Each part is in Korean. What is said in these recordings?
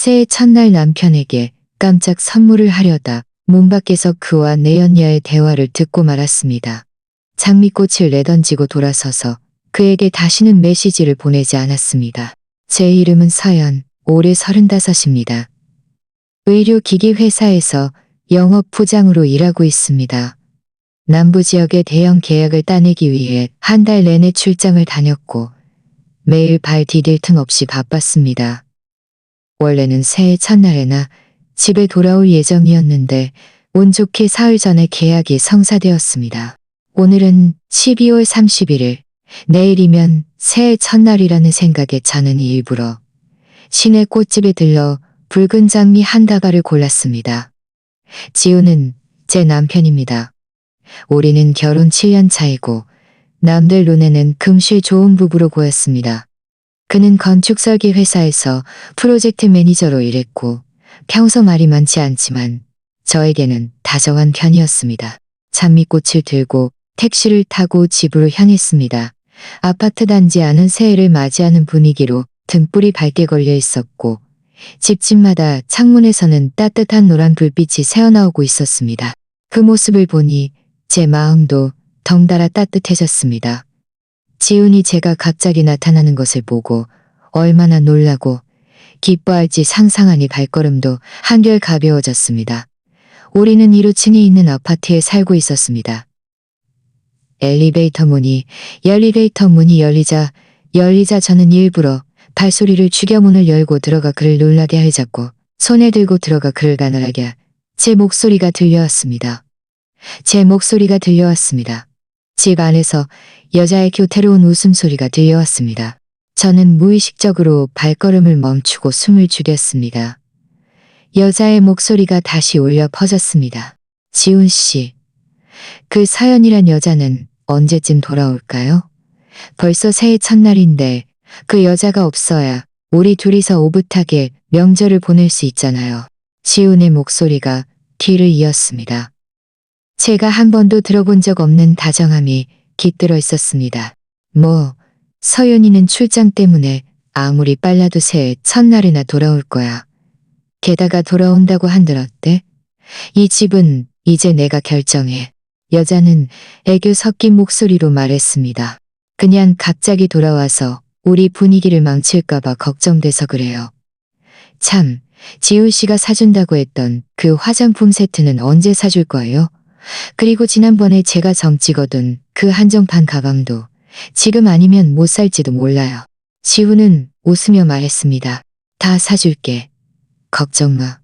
새해 첫날 남편에게 깜짝 선물을 하려다 문 밖에서 그와 내연녀의 대화를 듣고 말았습니다. 장미꽃을 내던지고 돌아서서 그에게 다시는 메시지를 보내지 않았습니다. 제 이름은 서연, 올해 35입니다. 의료기기 회사에서 영업부장으로 일하고 있습니다. 남부지역의 대형 계약을 따내기 위해 한 달 내내 출장을 다녔고 매일 발 디딜 틈 없이 바빴습니다. 원래는 새해 첫날에나 집에 돌아올 예정이었는데 운 좋게 사흘 전에 계약이 성사되었습니다. 오늘은 12월 31일, 내일이면 새해 첫날이라는 생각에 저는 일부러 시내 꽃집에 들러 붉은 장미 한 다발을 골랐습니다. 지우는 제 남편입니다. 우리는 결혼 7년 차이고 남들 눈에는 금실 좋은 부부로 보였습니다. 그는 건축설계 회사에서 프로젝트 매니저로 일했고 평소 말이 많지 않지만 저에게는 다정한 편이었습니다. 장미꽃을 들고 택시를 타고 집으로 향했습니다. 아파트 단지 안은 새해를 맞이하는 분위기로 등불이 밝게 걸려 있었고 집집마다 창문에서는 따뜻한 노란 불빛이 새어나오고 있었습니다. 그 모습을 보니 제 마음도 덩달아 따뜻해졌습니다. 지훈이 제가 갑자기 나타나는 것을 보고 얼마나 놀라고 기뻐할지 상상하니 발걸음도 한결 가벼워졌습니다. 우리는 1호층에 있는 아파트에 살고 있었습니다. 엘리베이터 문이 열리자 저는 일부러 발소리를 죽여 문을 열고 들어가 그를 놀라게 하자고 손에 들고 들어가 그를 가늘하게 제 목소리가 들려왔습니다. 집 안에서 여자의 교태로운 웃음소리가 들려왔습니다. 저는 무의식적으로 발걸음을 멈추고 숨을 죽였습니다. 여자의 목소리가 다시 울려 퍼졌습니다. 지훈 씨, 그 서연이란 여자는 언제쯤 돌아올까요? 벌써 새해 첫날인데 그 여자가 없어야 우리 둘이서 오붓하게 명절을 보낼 수 있잖아요. 지훈의 목소리가 뒤를 이었습니다. 제가 한 번도 들어본 적 없는 다정함이 깃들어 있었습니다. 서연이는 출장 때문에 아무리 빨라도 새해 첫날이나 돌아올 거야. 게다가 돌아온다고 한들 어때? 이 집은 이제 내가 결정해. 여자는 애교 섞인 목소리로 말했습니다. 그냥 갑자기 돌아와서 우리 분위기를 망칠까봐 걱정돼서 그래요. 참, 지훈 씨가 사준다고 했던 그 화장품 세트는 언제 사줄 거예요? 그리고 지난번에 제가 정 찍어둔 그 한정판 가방도 지금 아니면 못 살지도 몰라요. 지훈은 웃으며 말했습니다. 다 사줄게. 걱정 마.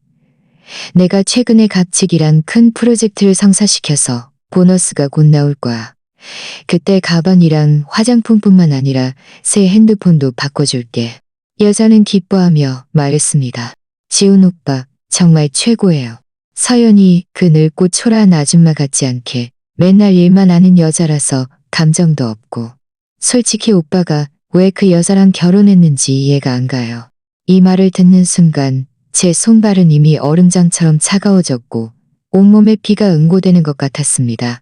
내가 최근에 갑직이란 큰 프로젝트를 성사시켜서 보너스가 곧 나올 거야. 그때 가방이랑 화장품뿐만 아니라 새 핸드폰도 바꿔줄게. 여자는 기뻐하며 말했습니다. 지훈 오빠 정말 최고예요. 서연이 그 늙고 초라한 아줌마 같지 않게 맨날 일만 하는 여자라서 감정도 없고 솔직히 오빠가 왜 그 여자랑 결혼했는지 이해가 안 가요. 이 말을 듣는 순간 제 손발은 이미 얼음장처럼 차가워졌고 온몸에 피가 응고되는 것 같았습니다.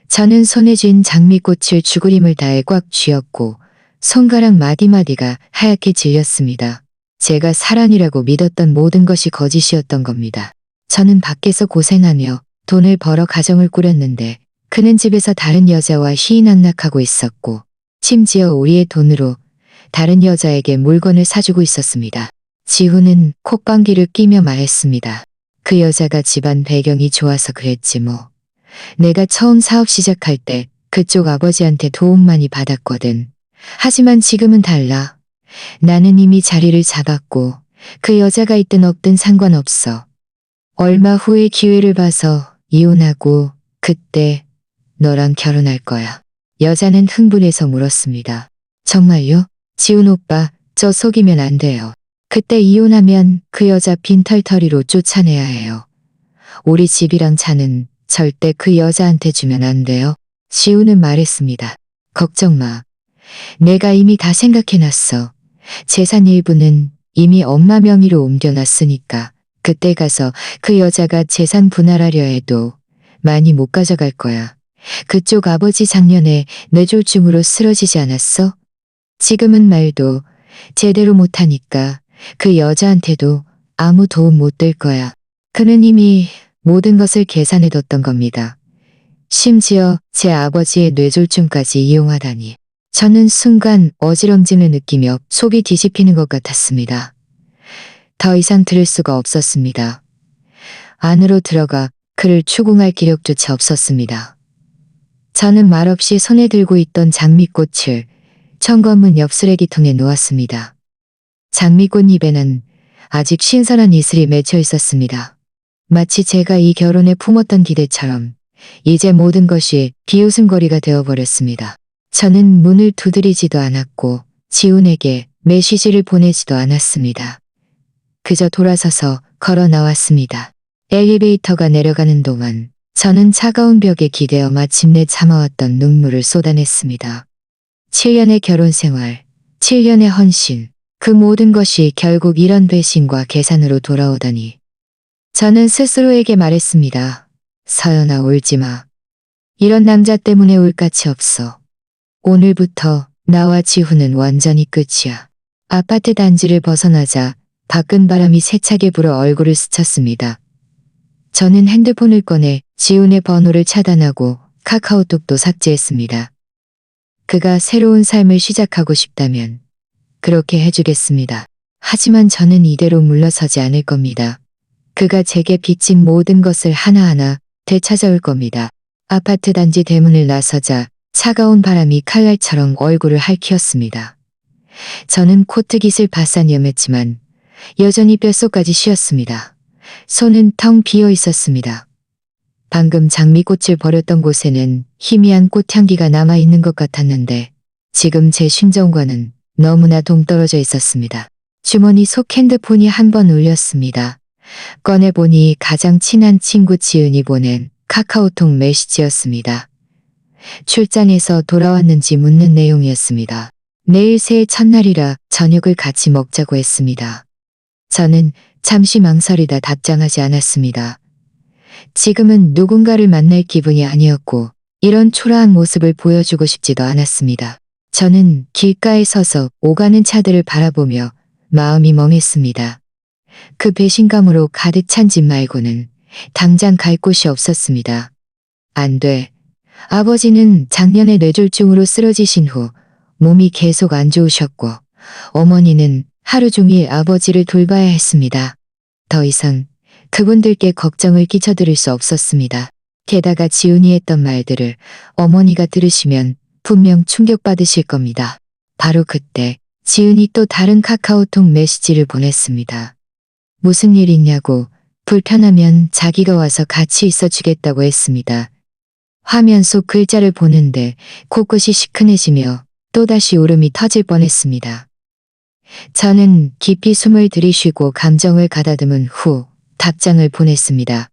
저는 손에 쥔 장미꽃을 죽으림을 다해 꽉 쥐었고 손가락 마디마디가 하얗게 질렸습니다. 제가 사랑이라고 믿었던 모든 것이 거짓이었던 겁니다. 저는 밖에서 고생하며 돈을 벌어 가정을 꾸렸는데 그는 집에서 다른 여자와 희희낙낙하고 있었고 심지어 우리의 돈으로 다른 여자에게 물건을 사주고 있었습니다. 지훈은 콧방귀를 끼며 말했습니다. 그 여자가 집안 배경이 좋아서 그랬지 뭐. 내가 처음 사업 시작할 때 그쪽 아버지한테 도움 많이 받았거든. 하지만 지금은 달라. 나는 이미 자리를 잡았고 그 여자가 있든 없든 상관없어. 얼마 후에 기회를 봐서 이혼하고 그때 너랑 결혼할 거야. 여자는 흥분해서 물었습니다. 정말요? 지훈 오빠, 저 속이면 안 돼요. 그때 이혼하면 그 여자 빈털터리로 쫓아내야 해요. 우리 집이랑 차는 절대 그 여자한테 주면 안 돼요. 지훈은 말했습니다. 걱정 마. 내가 이미 다 생각해놨어. 재산 일부는 이미 엄마 명의로 옮겨놨으니까 그때 가서 그 여자가 재산 분할하려 해도 많이 못 가져갈 거야. 그쪽 아버지 작년에 뇌졸중으로 쓰러지지 않았어? 지금은 말도 제대로 못하니까 그 여자한테도 아무 도움 못 될 거야. 그는 이미 모든 것을 계산해뒀던 겁니다. 심지어 제 아버지의 뇌졸중까지 이용하다니. 저는 순간 어지럼짐을 느끼며 속이 뒤집히는 것 같았습니다. 더 이상 들을 수가 없었습니다. 안으로 들어가 그를 추궁할 기력조차 없었습니다. 저는 말없이 손에 들고 있던 장미꽃을 천건문 옆 쓰레기통에 놓았습니다. 장미꽃 잎에는 아직 신선한 이슬이 맺혀 있었습니다. 마치 제가 이 결혼에 품었던 기대처럼 이제 모든 것이 비웃음거리가 되어버렸습니다. 저는 문을 두드리지도 않았고 지훈에게 메시지를 보내지도 않았습니다. 그저 돌아서서 걸어 나왔습니다. 엘리베이터가 내려가는 동안 저는 차가운 벽에 기대어 마침내 참아왔던 눈물을 쏟아냈습니다. 7년의 결혼 생활, 7년의 헌신, 그 모든 것이 결국 이런 배신과 계산으로 돌아오다니. 저는 스스로에게 말했습니다. 서연아, 울지 마. 이런 남자 때문에 울 가치 없어. 오늘부터 나와 지훈은 완전히 끝이야. 아파트 단지를 벗어나자 밖은 바람이 세차게 불어 얼굴을 스쳤습니다. 저는 핸드폰을 꺼내 지훈의 번호를 차단하고 카카오톡도 삭제했습니다. 그가 새로운 삶을 시작하고 싶다면 그렇게 해주겠습니다. 하지만 저는 이대로 물러서지 않을 겁니다. 그가 제게 빚진 모든 것을 하나하나 되찾아올 겁니다. 아파트 단지 대문을 나서자 차가운 바람이 칼날처럼 얼굴을 핥히었습니다. 저는 코트깃을 바싹염했지만 여전히 뼛속까지 쉬었습니다. 손은 텅 비어 있었습니다. 방금 장미꽃을 버렸던 곳에는 희미한 꽃향기가 남아있는 것 같았는데 지금 제 심정과는 너무나 동떨어져 있었습니다. 주머니 속 핸드폰이 한 번 울렸습니다. 꺼내보니 가장 친한 친구 지은이 보낸 카카오톡 메시지였습니다. 출장에서 돌아왔는지 묻는 내용이었습니다. 내일 새해 첫날이라 저녁을 같이 먹자고 했습니다. 저는 잠시 망설이다 답장하지 않았습니다. 지금은 누군가를 만날 기분이 아니었고 이런 초라한 모습을 보여주고 싶지도 않았습니다. 저는 길가에 서서 오가는 차들을 바라보며 마음이 멍했습니다. 그 배신감으로 가득 찬 집 말고는 당장 갈 곳이 없었습니다. 안 돼. 아버지는 작년에 뇌졸중으로 쓰러지신 후 몸이 계속 안 좋으셨고 어머니는 하루 종일 아버지를 돌봐야 했습니다. 더 이상 그분들께 걱정을 끼쳐드릴 수 없었습니다. 게다가 지훈이 했던 말들을 어머니가 들으시면 분명 충격받으실 겁니다. 바로 그때 지은이 또 다른 카카오톡 메시지를 보냈습니다. 무슨 일 있냐고, 불편하면 자기가 와서 같이 있어주겠다고 했습니다. 화면 속 글자를 보는데 코끝이 시큰해지며 또다시 울음이 터질 뻔했습니다. 저는 깊이 숨을 들이쉬고 감정을 가다듬은 후 답장을 보냈습니다.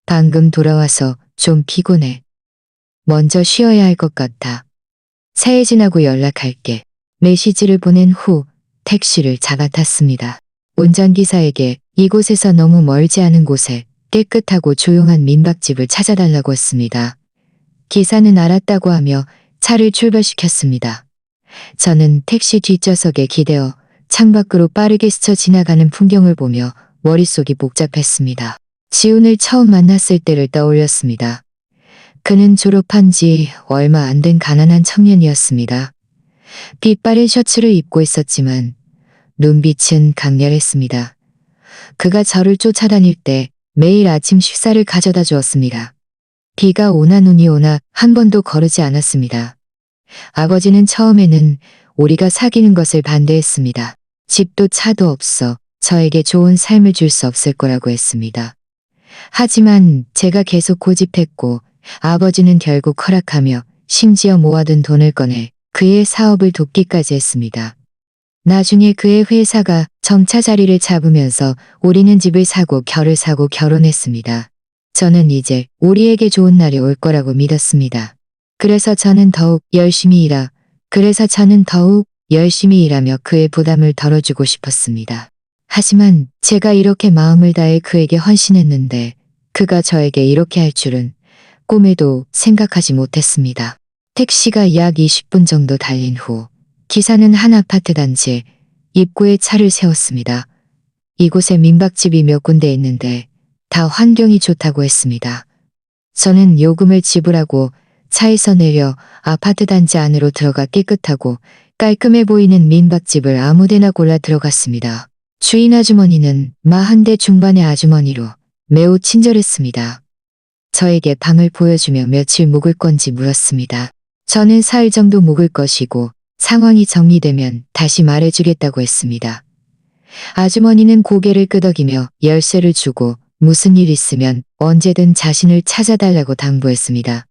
방금 돌아와서 좀 피곤해. 먼저 쉬어야 할 것 같아. 새해 지나고 연락할게. 메시지를 보낸 후 택시를 잡아탔습니다. 운전기사에게 이곳에서 너무 멀지 않은 곳에 깨끗하고 조용한 민박집을 찾아달라고 했습니다. 기사는 알았다고 하며 차를 출발시켰습니다. 저는 택시 뒷좌석에 기대어 창밖으로 빠르게 스쳐 지나가는 풍경을 보며 머릿속이 복잡했습니다. 지훈을 처음 만났을 때를 떠올렸습니다. 그는 졸업한 지 얼마 안 된 가난한 청년이었습니다. 빛바랜 셔츠를 입고 있었지만 눈빛은 강렬했습니다. 그가 저를 쫓아다닐 때 매일 아침 식사를 가져다 주었습니다. 비가 오나 눈이 오나 한 번도 거르지 않았습니다. 아버지는 처음에는 우리가 사귀는 것을 반대했습니다. 집도 차도 없어 저에게 좋은 삶을 줄 수 없을 거라고 했습니다. 하지만 제가 계속 고집했고 아버지는 결국 허락하며 심지어 모아둔 돈을 꺼내 그의 사업을 돕기까지 했습니다. 나중에 그의 회사가 점차 자리를 잡으면서 우리는 집을 사고 결을 사고 결혼했습니다. 저는 이제 우리에게 좋은 날이 올 거라고 믿었습니다. 그래서 저는 더욱 열심히 일하며 그의 부담을 덜어주고 싶었습니다. 하지만 제가 이렇게 마음을 다해 그에게 헌신했는데 그가 저에게 이렇게 할 줄은 꿈에도 생각하지 못했습니다. 택시가 약 20분 정도 달린 후 기사는 한 아파트 단지에 입구에 차를 세웠습니다. 이곳에 민박집이 몇 군데 있는데 다 환경이 좋다고 했습니다. 저는 요금을 지불하고 차에서 내려 아파트 단지 안으로 들어가 깨끗하고 깔끔해 보이는 민박집을 아무데나 골라 들어갔습니다. 주인 아주머니는 40대 중반의 아주머니로 매우 친절했습니다. 저에게 방을 보여주며 며칠 묵을 건지 물었습니다. 저는 4일 정도 묵을 것이고 상황이 정리되면 다시 말해주겠다고 했습니다. 아주머니는 고개를 끄덕이며 열쇠를 주고 무슨 일 있으면 언제든 자신을 찾아달라고 당부했습니다.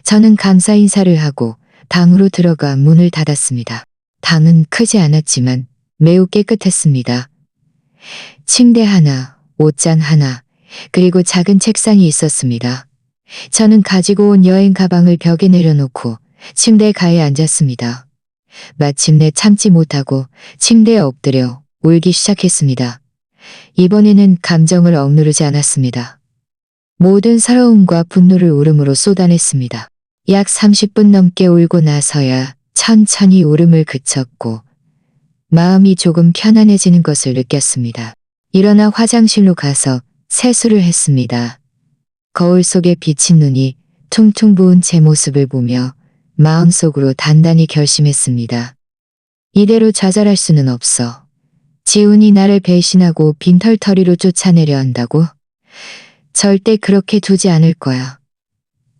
저는 감사 인사를 하고 방으로 들어가 문을 닫았습니다. 방은 크지 않았지만 매우 깨끗했습니다. 침대 하나, 옷잔 하나, 그리고 작은 책상이 있었습니다. 저는 가지고 온 여행 가방을 벽에 내려놓고 침대 가에 앉았습니다. 마침내 참지 못하고 침대에 엎드려 울기 시작했습니다. 이번에는 감정을 억누르지 않았습니다. 모든 서러움과 분노를 울음으로 쏟아냈습니다. 약 30분 넘게 울고 나서야 천천히 울음을 그쳤고 마음이 조금 편안해지는 것을 느꼈습니다. 일어나 화장실로 가서 세수를 했습니다. 거울 속에 비친 눈이 퉁퉁 부은 제 모습을 보며 마음속으로 단단히 결심했습니다. 이대로 좌절할 수는 없어. 지훈이 나를 배신하고 빈털터리로 쫓아내려 한다고? 절대 그렇게 두지 않을 거야.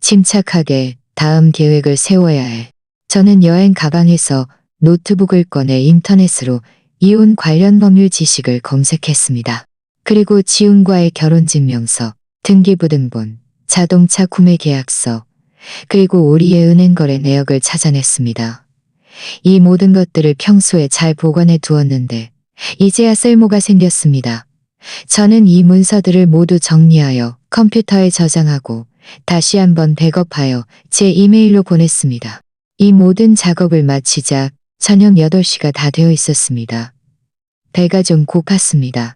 침착하게 다음 계획을 세워야 해. 저는 여행 가방에서 노트북을 꺼내 인터넷으로 이혼 관련 법률 지식을 검색했습니다. 그리고 지훈과의 결혼증명서, 등기부등본, 자동차 구매 계약서, 그리고 우리의 은행 거래 내역을 찾아냈습니다. 이 모든 것들을 평소에 잘 보관해 두었는데 이제야 쓸모가 생겼습니다. 저는 이 문서들을 모두 정리하여 컴퓨터에 저장하고 다시 한번 백업하여 제 이메일로 보냈습니다. 이 모든 작업을 마치자 저녁 8시가 다 되어 있었습니다. 배가 좀 고팠습니다.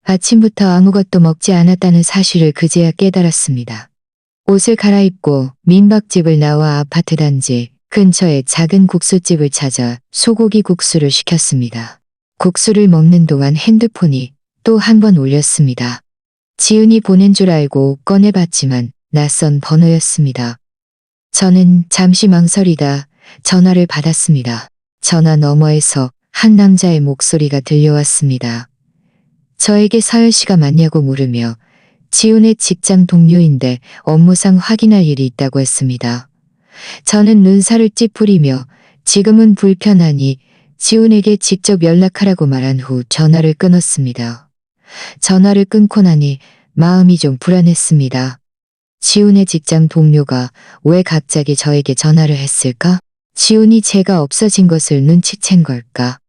아침부터 아무것도 먹지 않았다는 사실을 그제야 깨달았습니다. 옷을 갈아입고 민박집을 나와 아파트 단지 근처의 작은 국수집을 찾아 소고기 국수를 시켰습니다. 국수를 먹는 동안 핸드폰이 또 한 번 울렸습니다. 지은이 보낸 줄 알고 꺼내봤지만 낯선 번호였습니다. 저는 잠시 망설이다 전화를 받았습니다. 전화 너머에서 한 남자의 목소리가 들려왔습니다. 저에게 서연 씨가 맞냐고 물으며 지훈의 직장 동료인데 업무상 확인할 일이 있다고 했습니다. 저는 눈살을 찌푸리며 지금은 불편하니 지훈에게 직접 연락하라고 말한 후 전화를 끊었습니다. 전화를 끊고 나니 마음이 좀 불안했습니다. 지훈의 직장 동료가 왜 갑자기 저에게 전화를 했을까? 지훈이 제가 없어진 것을 눈치챈 걸까?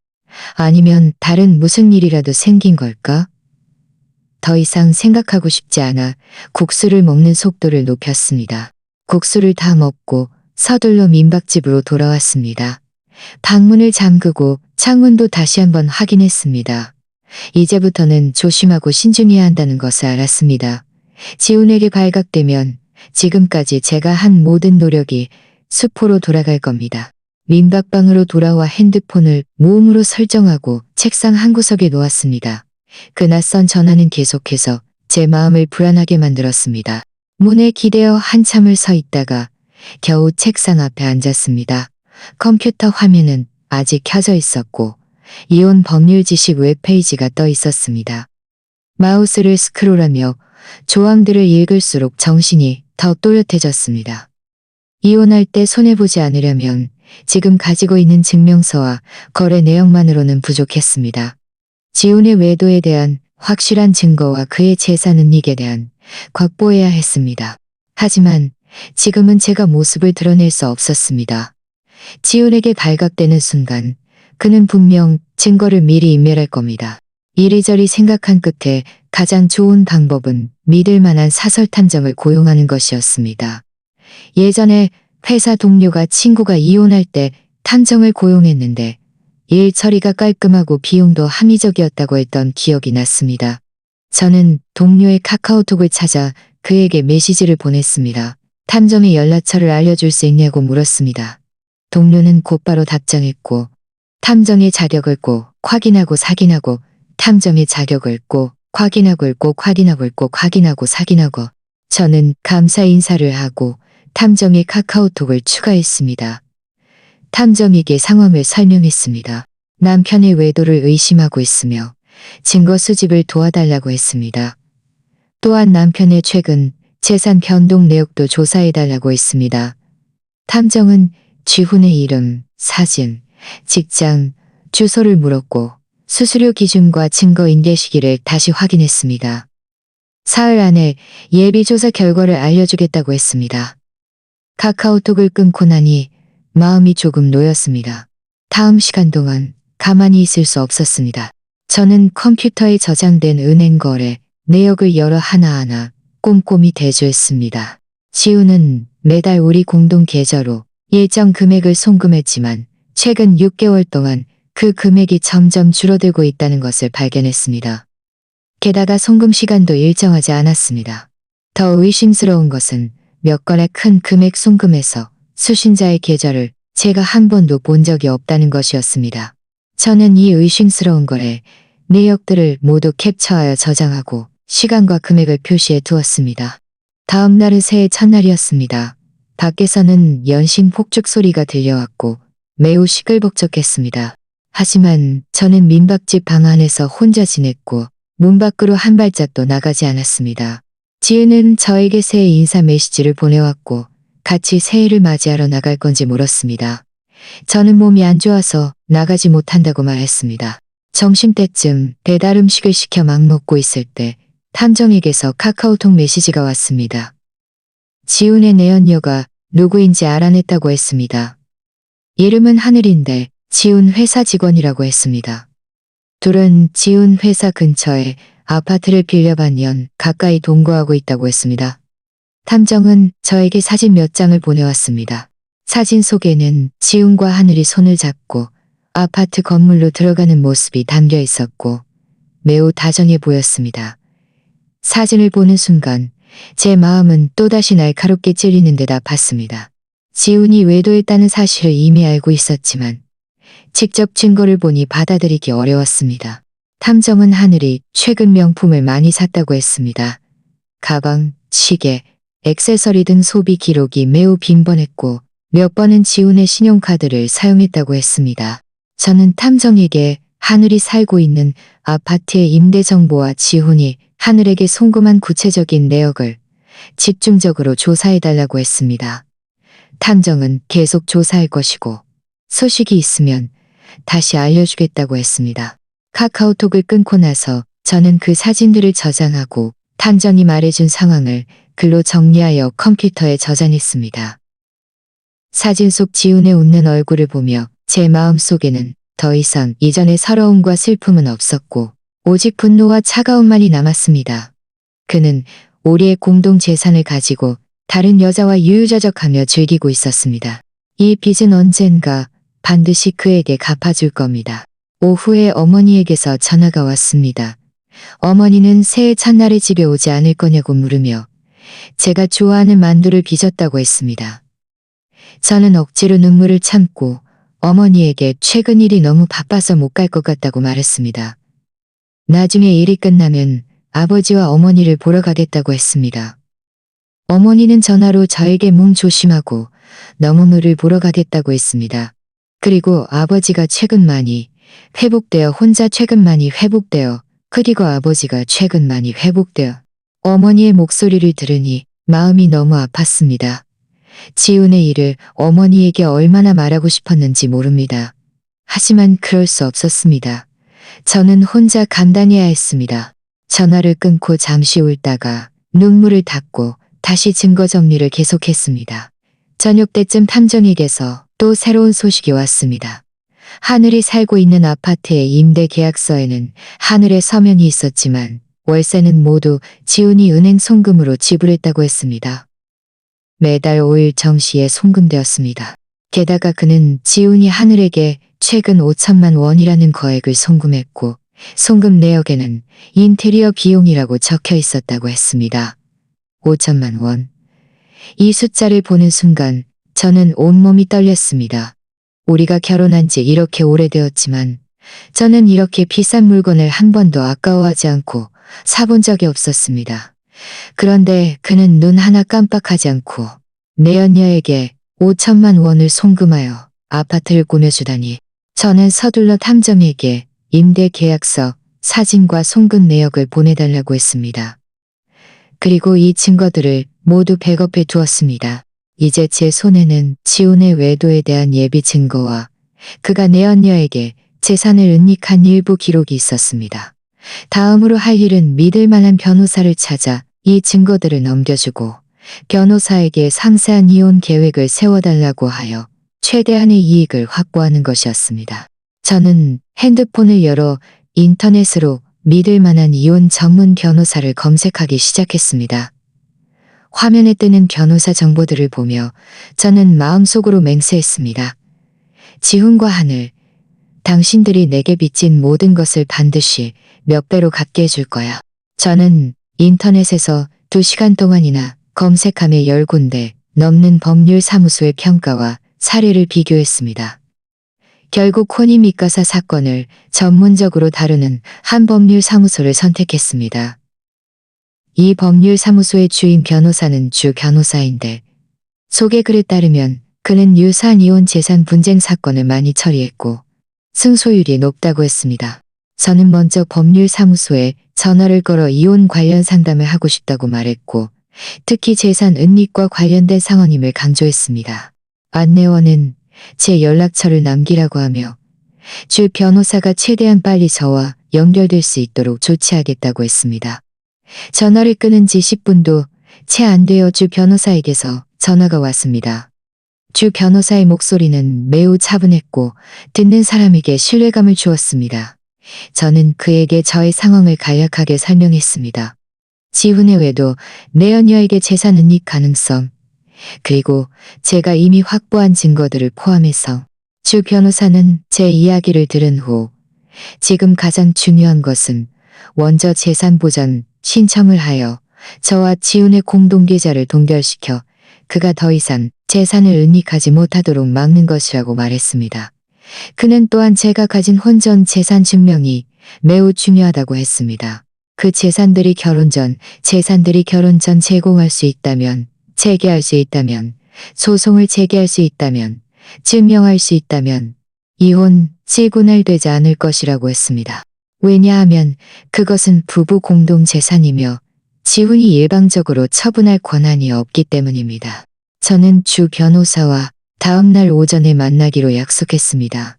아니면 다른 무슨 일이라도 생긴 걸까? 더 이상 생각하고 싶지 않아 국수를 먹는 속도를 높였습니다. 국수를 다 먹고 서둘러 민박집으로 돌아왔습니다. 방문을 잠그고 창문도 다시 한번 확인했습니다. 이제부터는 조심하고 신중해야 한다는 것을 알았습니다. 지훈에게 발각되면 지금까지 제가 한 모든 노력이 수포로 돌아갈 겁니다. 민박방으로 돌아와 핸드폰을 모음으로 설정하고 책상 한 구석에 놓았습니다. 그 낯선 전화는 계속해서 제 마음을 불안하게 만들었습니다. 문에 기대어 한참을 서 있다가 겨우 책상 앞에 앉았습니다. 컴퓨터 화면은 아직 켜져 있었고 이혼 법률 지식 웹페이지가 떠 있었습니다. 마우스를 스크롤하며 조항들을 읽을수록 정신이 더 또렷해졌습니다. 이혼할 때 손해보지 않으려면 지금 가지고 있는 증명서와 거래 내역만으로는 부족했습니다. 지훈의 외도에 대한 확실한 증거와 그의 재산 은닉에 대한 확보해야 했습니다. 하지만 지금은 제가 모습을 드러낼 수 없었습니다. 지훈에게 발각되는 순간 그는 분명 증거를 미리 인멸할 겁니다. 이리저리 생각한 끝에 가장 좋은 방법은 믿을 만한 사설 탐정을 고용하는 것이었습니다. 예전에 회사 동료가 친구가 이혼할 때 탐정을 고용했는데 일 처리가 깔끔하고 비용도 합리적이었다고 했던 기억이 났습니다. 저는 동료의 카카오톡을 찾아 그에게 메시지를 보냈습니다. 탐정의 연락처를 알려줄 수 있냐고 물었습니다. 동료는 곧바로 답장했고 탐정의 자격을 꼭 확인하고 사gin하고 탐정의 자격을 꼭 확인하고 꼭 확인하고 꼭 확인하고 사gin하고 저는 감사 인사를 하고 탐정의 카카오톡을 추가했습니다. 탐정에게 상황을 설명했습니다. 남편의 외도를 의심하고 있으며 증거 수집을 도와달라고 했습니다. 또한 남편의 최근 재산 변동 내역도 조사해달라고 했습니다. 탐정은 지훈의 이름, 사진, 직장, 주소를 물었고 수수료 기준과 증거 인계 시기를 다시 확인했습니다. 사흘 안에 예비조사 결과를 알려주겠다고 했습니다. 카카오톡을 끊고 나니 마음이 조금 놓였습니다. 다음 시간 동안 가만히 있을 수 없었습니다. 저는 컴퓨터에 저장된 은행 거래 내역을 열어 하나하나 꼼꼼히 대조했습니다. 지훈은 매달 우리 공동 계좌로 일정 금액을 송금했지만 최근 6개월 동안 그 금액이 점점 줄어들고 있다는 것을 발견했습니다. 게다가 송금 시간도 일정하지 않았습니다. 더 의심스러운 것은 몇 건의 큰 금액 송금에서 수신자의 계좌를 제가 한 번도 본 적이 없다는 것이었습니다. 저는 이 의심스러운 거래 내역들을 모두 캡처하여 저장하고 시간과 금액을 표시해 두었습니다. 다음 날은 새해 첫날이었습니다. 밖에서는 연신 폭죽 소리가 들려왔고 매우 시끌벅적했습니다. 하지만 저는 민박집 방 안에서 혼자 지냈고 문 밖으로 한 발짝도 나가지 않았습니다. 지은은 저에게 새해 인사 메시지를 보내왔고 같이 새해를 맞이하러 나갈 건지 물었습니다. 저는 몸이 안 좋아서 나가지 못한다고 말했습니다. 점심때쯤 배달 음식을 시켜 막 먹고 있을 때 탐정에게서 카카오톡 메시지가 왔습니다. 지훈의 내연녀가 누구인지 알아냈다고 했습니다. 이름은 하늘인데 지훈 회사 직원이라고 했습니다. 둘은 지훈 회사 근처에 아파트를 빌려 반년 가까이 동거하고 있다고 했습니다. 탐정은 저에게 사진 몇 장을 보내왔습니다. 사진 속에는 지훈과 하늘이 손을 잡고 아파트 건물로 들어가는 모습이 담겨 있었고 매우 다정해 보였습니다. 사진을 보는 순간 제 마음은 또다시 날카롭게 찔리는 듯 아팠습니다. 지훈이 외도했다는 사실을 이미 알고 있었지만 직접 증거를 보니 받아들이기 어려웠습니다. 탐정은 하늘이 최근 명품을 많이 샀다고 했습니다. 가방, 시계, 액세서리 등 소비 기록이 매우 빈번했고 몇 번은 지훈의 신용카드를 사용했다고 했습니다. 저는 탐정에게 하늘이 살고 있는 아파트의 임대 정보와 지훈이 하늘에게 송금한 구체적인 내역을 집중적으로 조사해달라고 했습니다. 탐정은 계속 조사할 것이고 소식이 있으면 다시 알려주겠다고 했습니다. 카카오톡을 끊고 나서 저는 그 사진들을 저장하고 탐정이 말해준 상황을 글로 정리하여 컴퓨터에 저장했습니다. 사진 속 지훈의 웃는 얼굴을 보며 제 마음 속에는 더 이상 이전의 서러움과 슬픔은 없었고 오직 분노와 차가움만이 남았습니다. 그는 우리의 공동 재산을 가지고 다른 여자와 유유자적하며 즐기고 있었습니다. 이 빚은 언젠가 반드시 그에게 갚아줄 겁니다. 오후에 어머니에게서 전화가 왔습니다. 어머니는 새해 첫날에 집에 오지 않을 거냐고 물으며 제가 좋아하는 만두를 빚었다고 했습니다. 저는 억지로 눈물을 참고 어머니에게 최근 일이 너무 바빠서 못 갈 것 같다고 말했습니다. 나중에 일이 끝나면 아버지와 어머니를 보러 가겠다고 했습니다. 어머니는 전화로 저에게 몸 조심하고 너무너를 보러 가겠다고 했습니다. 그리고 아버지가 최근 많이 회복되어 혼자 최근 많이 회복되어 그리고 아버지가 최근 많이 회복되어 어머니의 목소리를 들으니 마음이 너무 아팠습니다. 지훈의 일을 어머니에게 얼마나 말하고 싶었는지 모릅니다. 하지만 그럴 수 없었습니다. 저는 혼자 감당해야 했습니다. 전화를 끊고 잠시 울다가 눈물을 닦고 다시 증거 정리를 계속했습니다. 저녁 때쯤 탐정에게서 또 새로운 소식이 왔습니다. 하늘이 살고 있는 아파트의 임대 계약서에는 하늘의 서명이 있었지만 월세는 모두 지훈이 은행 송금으로 지불했다고 했습니다. 매달 5일 정시에 송금되었습니다. 게다가 그는 지훈이 하늘에게 최근 5천만 원이라는 거액을 송금했고 송금 내역에는 인테리어 비용이라고 적혀 있었다고 했습니다. 5천만 원. 이 숫자를 보는 순간 저는 온몸이 떨렸습니다. 우리가 결혼한 지 이렇게 오래되었지만 저는 이렇게 비싼 물건을 한 번도 아까워하지 않고 사본 적이 없었습니다. 그런데 그는 눈 하나 깜빡하지 않고 내연녀에게 5천만 원을 송금하여 아파트를 꾸며주다니 저는 서둘러 탐정에게 임대 계약서, 사진과 송금 내역을 보내달라고 했습니다. 그리고 이 증거들을 모두 백업해 두었습니다. 이제 제 손에는 지훈의 외도에 대한 예비 증거와 그가 내연녀에게 재산을 은닉한 일부 기록이 있었습니다. 다음으로 할 일은 믿을 만한 변호사를 찾아 이 증거들을 넘겨주고 변호사에게 상세한 이혼 계획을 세워달라고 하여 최대한의 이익을 확보하는 것이었습니다. 저는 핸드폰을 열어 인터넷으로 믿을 만한 이혼 전문 변호사를 검색하기 시작했습니다. 화면에 뜨는 변호사 정보들을 보며 저는 마음속으로 맹세했습니다. 지훈과 하늘, 당신들이 내게 빚진 모든 것을 반드시 몇 배로 갚게 해줄 거야. 저는 인터넷에서 2시간 동안이나 검색함에 10군데 넘는 법률사무소의 평가와 사례를 비교했습니다. 결국 혼인 미가사 사건을 전문적으로 다루는 한 법률사무소를 선택했습니다. 이 법률사무소의 주임 변호사는 주 변호사인데 소개글에 따르면 그는 유사한 이혼 재산 분쟁 사건을 많이 처리했고 승소율이 높다고 했습니다. 저는 먼저 법률사무소에 전화를 걸어 이혼 관련 상담을 하고 싶다고 말했고 특히 재산 은닉과 관련된 상황임을 강조했습니다. 안내원은 제 연락처를 남기라고 하며 주 변호사가 최대한 빨리 저와 연결될 수 있도록 조치하겠다고 했습니다. 전화를 끊은 지 10분도 채 안 되어 주 변호사에게서 전화가 왔습니다. 주 변호사의 목소리는 매우 차분했고 듣는 사람에게 신뢰감을 주었습니다. 저는 그에게 저의 상황을 간략하게 설명했습니다. 지훈의 외도, 내연녀에게 재산 은닉 가능성, 그리고 제가 이미 확보한 증거들을 포함해서 주 변호사는 제 이야기를 들은 후 지금 가장 중요한 것은 원저 재산 보전 신청을 하여 저와 지훈의 공동계좌를 동결시켜 그가 더 이상 재산을 은닉하지 못하도록 막는 것이라고 말했습니다. 그는 또한 제가 가진 혼전 재산 증명이 매우 중요하다고 했습니다. 그 재산들이 결혼 전 제공할 수 있다면, 재개할 수 있다면, 소송을 제기할 수 있다면, 증명할 수 있다면 이혼, 시군할되지 않을 것이라고 했습니다. 왜냐하면 그것은 부부 공동 재산이며 지훈이 일방적으로 처분할 권한이 없기 때문입니다. 저는 주 변호사와 다음 날 오전에 만나기로 약속했습니다.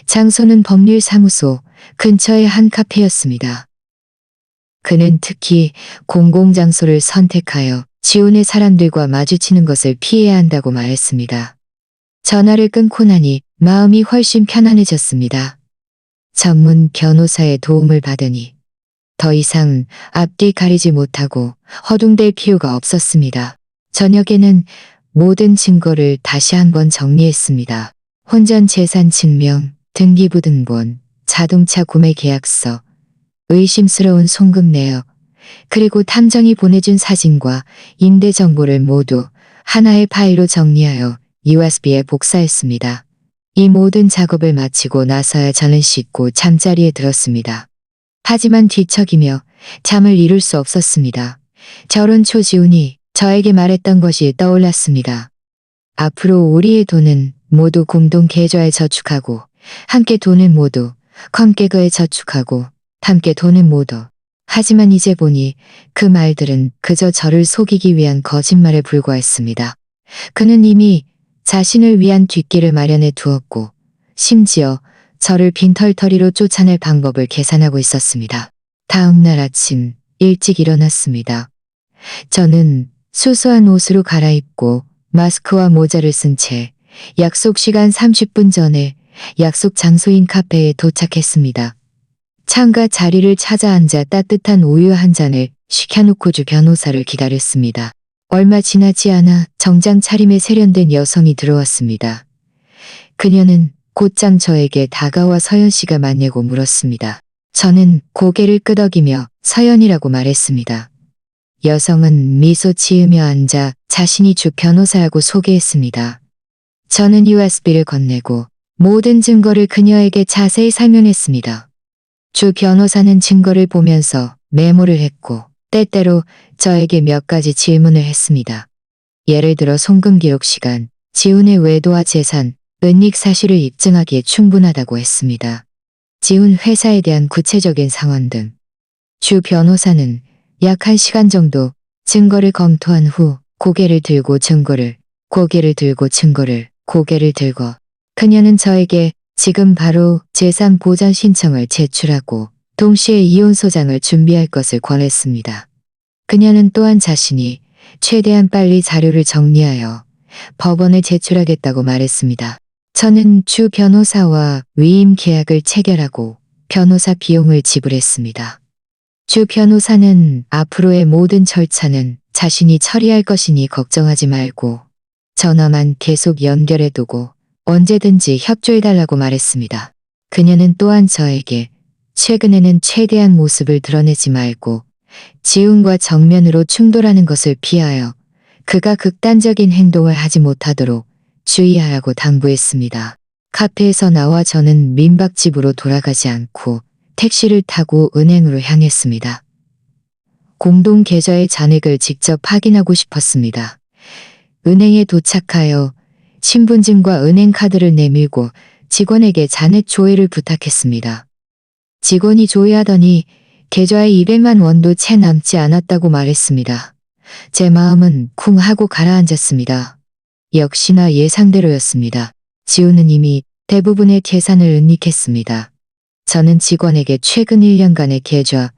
장소는 법률사무소 근처의 한 카페였습니다. 그는 특히 공공장소를 선택하여 지훈의 사람들과 마주치는 것을 피해야 한다고 말했습니다. 전화를 끊고 나니 마음이 훨씬 편안해졌습니다. 전문 변호사의 도움을 받으니 더 이상 앞뒤 가리지 못하고 허둥댈 필요가 없었습니다. 저녁에는 모든 증거를 다시 한번 정리했습니다. 혼전 재산 증명, 등기부등본, 자동차 구매 계약서, 의심스러운 송금 내역, 그리고 탐정이 보내준 사진과 임대 정보를 모두 하나의 파일로 정리하여 USB에 복사했습니다. 이 모든 작업을 마치고 나서야 저는 씻고 잠자리에 들었습니다. 하지만 뒤척이며 잠을 이룰 수 없었습니다. 결혼 초 지훈이 저에게 말했던 것이 떠올랐습니다. 앞으로 우리의 돈은 모두 공동 계좌에 저축하고 함께 돈은 모두 컴계거에 저축하고 함께 돈은 모두. 하지만 이제 보니 그 말들은 그저 저를 속이기 위한 거짓말에 불과했습니다. 그는 이미 자신을 위한 뒷길을 마련해 두었고 심지어 저를 빈털터리로 쫓아낼 방법을 계산하고 있었습니다. 다음 날 아침 일찍 일어났습니다. 저는 수수한 옷으로 갈아입고 마스크와 모자를 쓴 채 약속 시간 30분 전에 약속 장소인 카페에 도착했습니다. 창가 자리를 찾아 앉아 따뜻한 우유 한 잔을 시켜놓고 주 변호사를 기다렸습니다. 얼마 지나지 않아 정장 차림에 세련된 여성이 들어왔습니다. 그녀는 곧장 저에게 다가와 서연 씨가 맞냐고 물었습니다. 저는 고개를 끄덕이며 서연이라고 말했습니다. 여성은 미소 지으며 앉아 자신이 주 변호사라고 소개했습니다. 저는 USB를 건네고 모든 증거를 그녀에게 자세히 설명했습니다. 주 변호사는 증거를 보면서 메모를 했고 때때로 저에게 몇 가지 질문을 했습니다. 예를 들어 송금 기록 시간, 지훈의 외도와 재산, 은닉 사실을 입증하기에 충분하다고 했습니다. 지훈 회사에 대한 구체적인 상황 등. 주 변호사는 약 1시간 정도 증거를 검토한 후 고개를 들고 증거를, 고개를 들고 증거를, 고개를 들고 그녀는 저에게 지금 바로 재산 보전 신청을 제출하고 동시에 이혼 소장을 준비할 것을 권했습니다. 그녀는 또한 자신이 최대한 빨리 자료를 정리하여 법원에 제출하겠다고 말했습니다. 저는 주 변호사와 위임 계약을 체결하고 변호사 비용을 지불했습니다. 주 변호사는 앞으로의 모든 절차는 자신이 처리할 것이니 걱정하지 말고 전화만 계속 연결해두고 언제든지 협조해달라고 말했습니다. 그녀는 또한 저에게 최근에는 최대한 모습을 드러내지 말고 지훈과 정면으로 충돌하는 것을 피하여 그가 극단적인 행동을 하지 못하도록 주의하라고 당부했습니다. 카페에서 나와 저는 민박집으로 돌아가지 않고 택시를 타고 은행으로 향했습니다. 공동 계좌의 잔액을 직접 확인하고 싶었습니다. 은행에 도착하여 신분증과 은행카드를 내밀고 직원에게 잔액 조회를 부탁했습니다. 직원이 조회하더니 계좌에 200만 원도 채 남지 않았다고 말했습니다. 제 마음은 쿵 하고 가라앉았습니다. 역시나 예상대로였습니다. 지훈은 이미 대부분의 재산을 은닉했습니다. 저는 직원에게 최근 1년간의 계좌,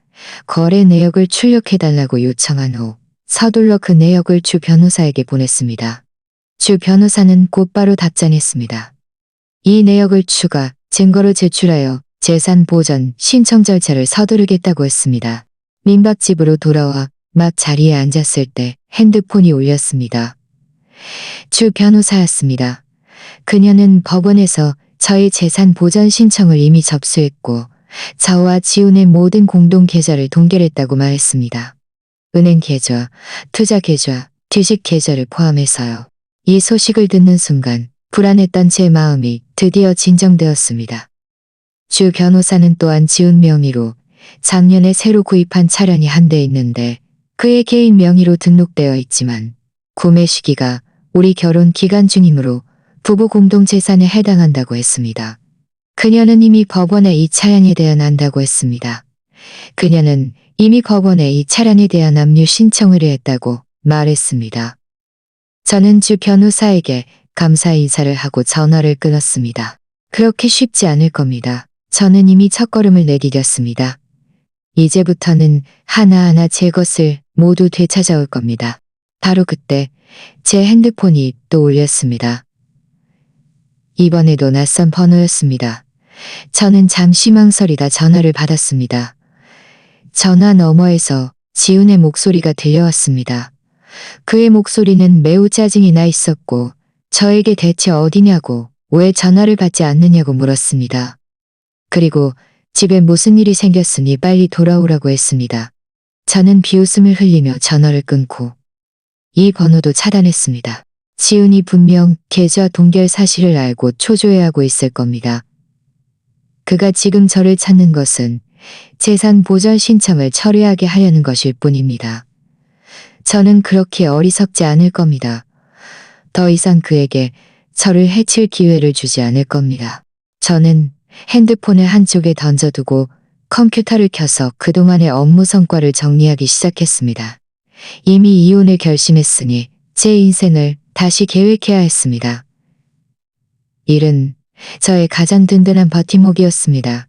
거래 내역을 출력해달라고 요청한 후 서둘러 그 내역을 주 변호사에게 보냈습니다. 주 변호사는 곧바로 답장했습니다. 이 내역을 추가, 증거로 제출하여 재산 보전 신청 절차를 서두르겠다고 했습니다. 민박집으로 돌아와 막 자리에 앉았을 때 핸드폰이 울렸습니다. 주 변호사였습니다. 그녀는 법원에서 저의 재산 보전 신청을 이미 접수했고 저와 지훈의 모든 공동 계좌를 동결했다고 말했습니다. 은행 계좌, 투자 계좌, 주식 계좌를 포함해서요. 이 소식을 듣는 순간 불안했던 제 마음이 드디어 진정되었습니다. 주 변호사는 또한 지훈 명의로 작년에 새로 구입한 차량이 한 대 있는데 그의 개인 명의로 등록되어 있지만 구매 시기가 우리 결혼 기간 중이므로 부부 공동재산에 해당한다고 했습니다. 그녀는 이미 법원에 이 차량에 대한 안다고 했습니다. 그녀는 이미 법원에 이 차량에 대한 압류 신청을 했다고 말했습니다. 저는 주 변호사에게 감사 인사를 하고 전화를 끊었습니다. 그렇게 쉽지 않을 겁니다. 저는 이미 첫걸음을 내디뎠습니다. 이제부터는 하나하나 제 것을 모두 되찾아올 겁니다. 바로 그때 제 핸드폰이 또 울렸습니다. 이번에도 낯선 번호였습니다. 저는 잠시 망설이다 전화를 받았습니다. 전화 너머에서 지훈의 목소리가 들려왔습니다. 그의 목소리는 매우 짜증이 나 있었고 저에게 대체 어디냐고 왜 전화를 받지 않느냐고 물었습니다. 그리고 집에 무슨 일이 생겼으니 빨리 돌아오라고 했습니다. 저는 비웃음을 흘리며 전화를 끊고 이 번호도 차단했습니다. 지훈이 분명 계좌 동결 사실을 알고 초조해하고 있을 겁니다. 그가 지금 저를 찾는 것은 재산 보전 신청을 처리하게 하려는 것일 뿐입니다. 저는 그렇게 어리석지 않을 겁니다. 더 이상 그에게 저를 해칠 기회를 주지 않을 겁니다. 저는 핸드폰을 한쪽에 던져두고 컴퓨터를 켜서 그동안의 업무 성과를 정리하기 시작했습니다. 이미 이혼을 결심했으니 제 인생을 다시 계획해야 했습니다. 일은 저의 가장 든든한 버팀목이었습니다.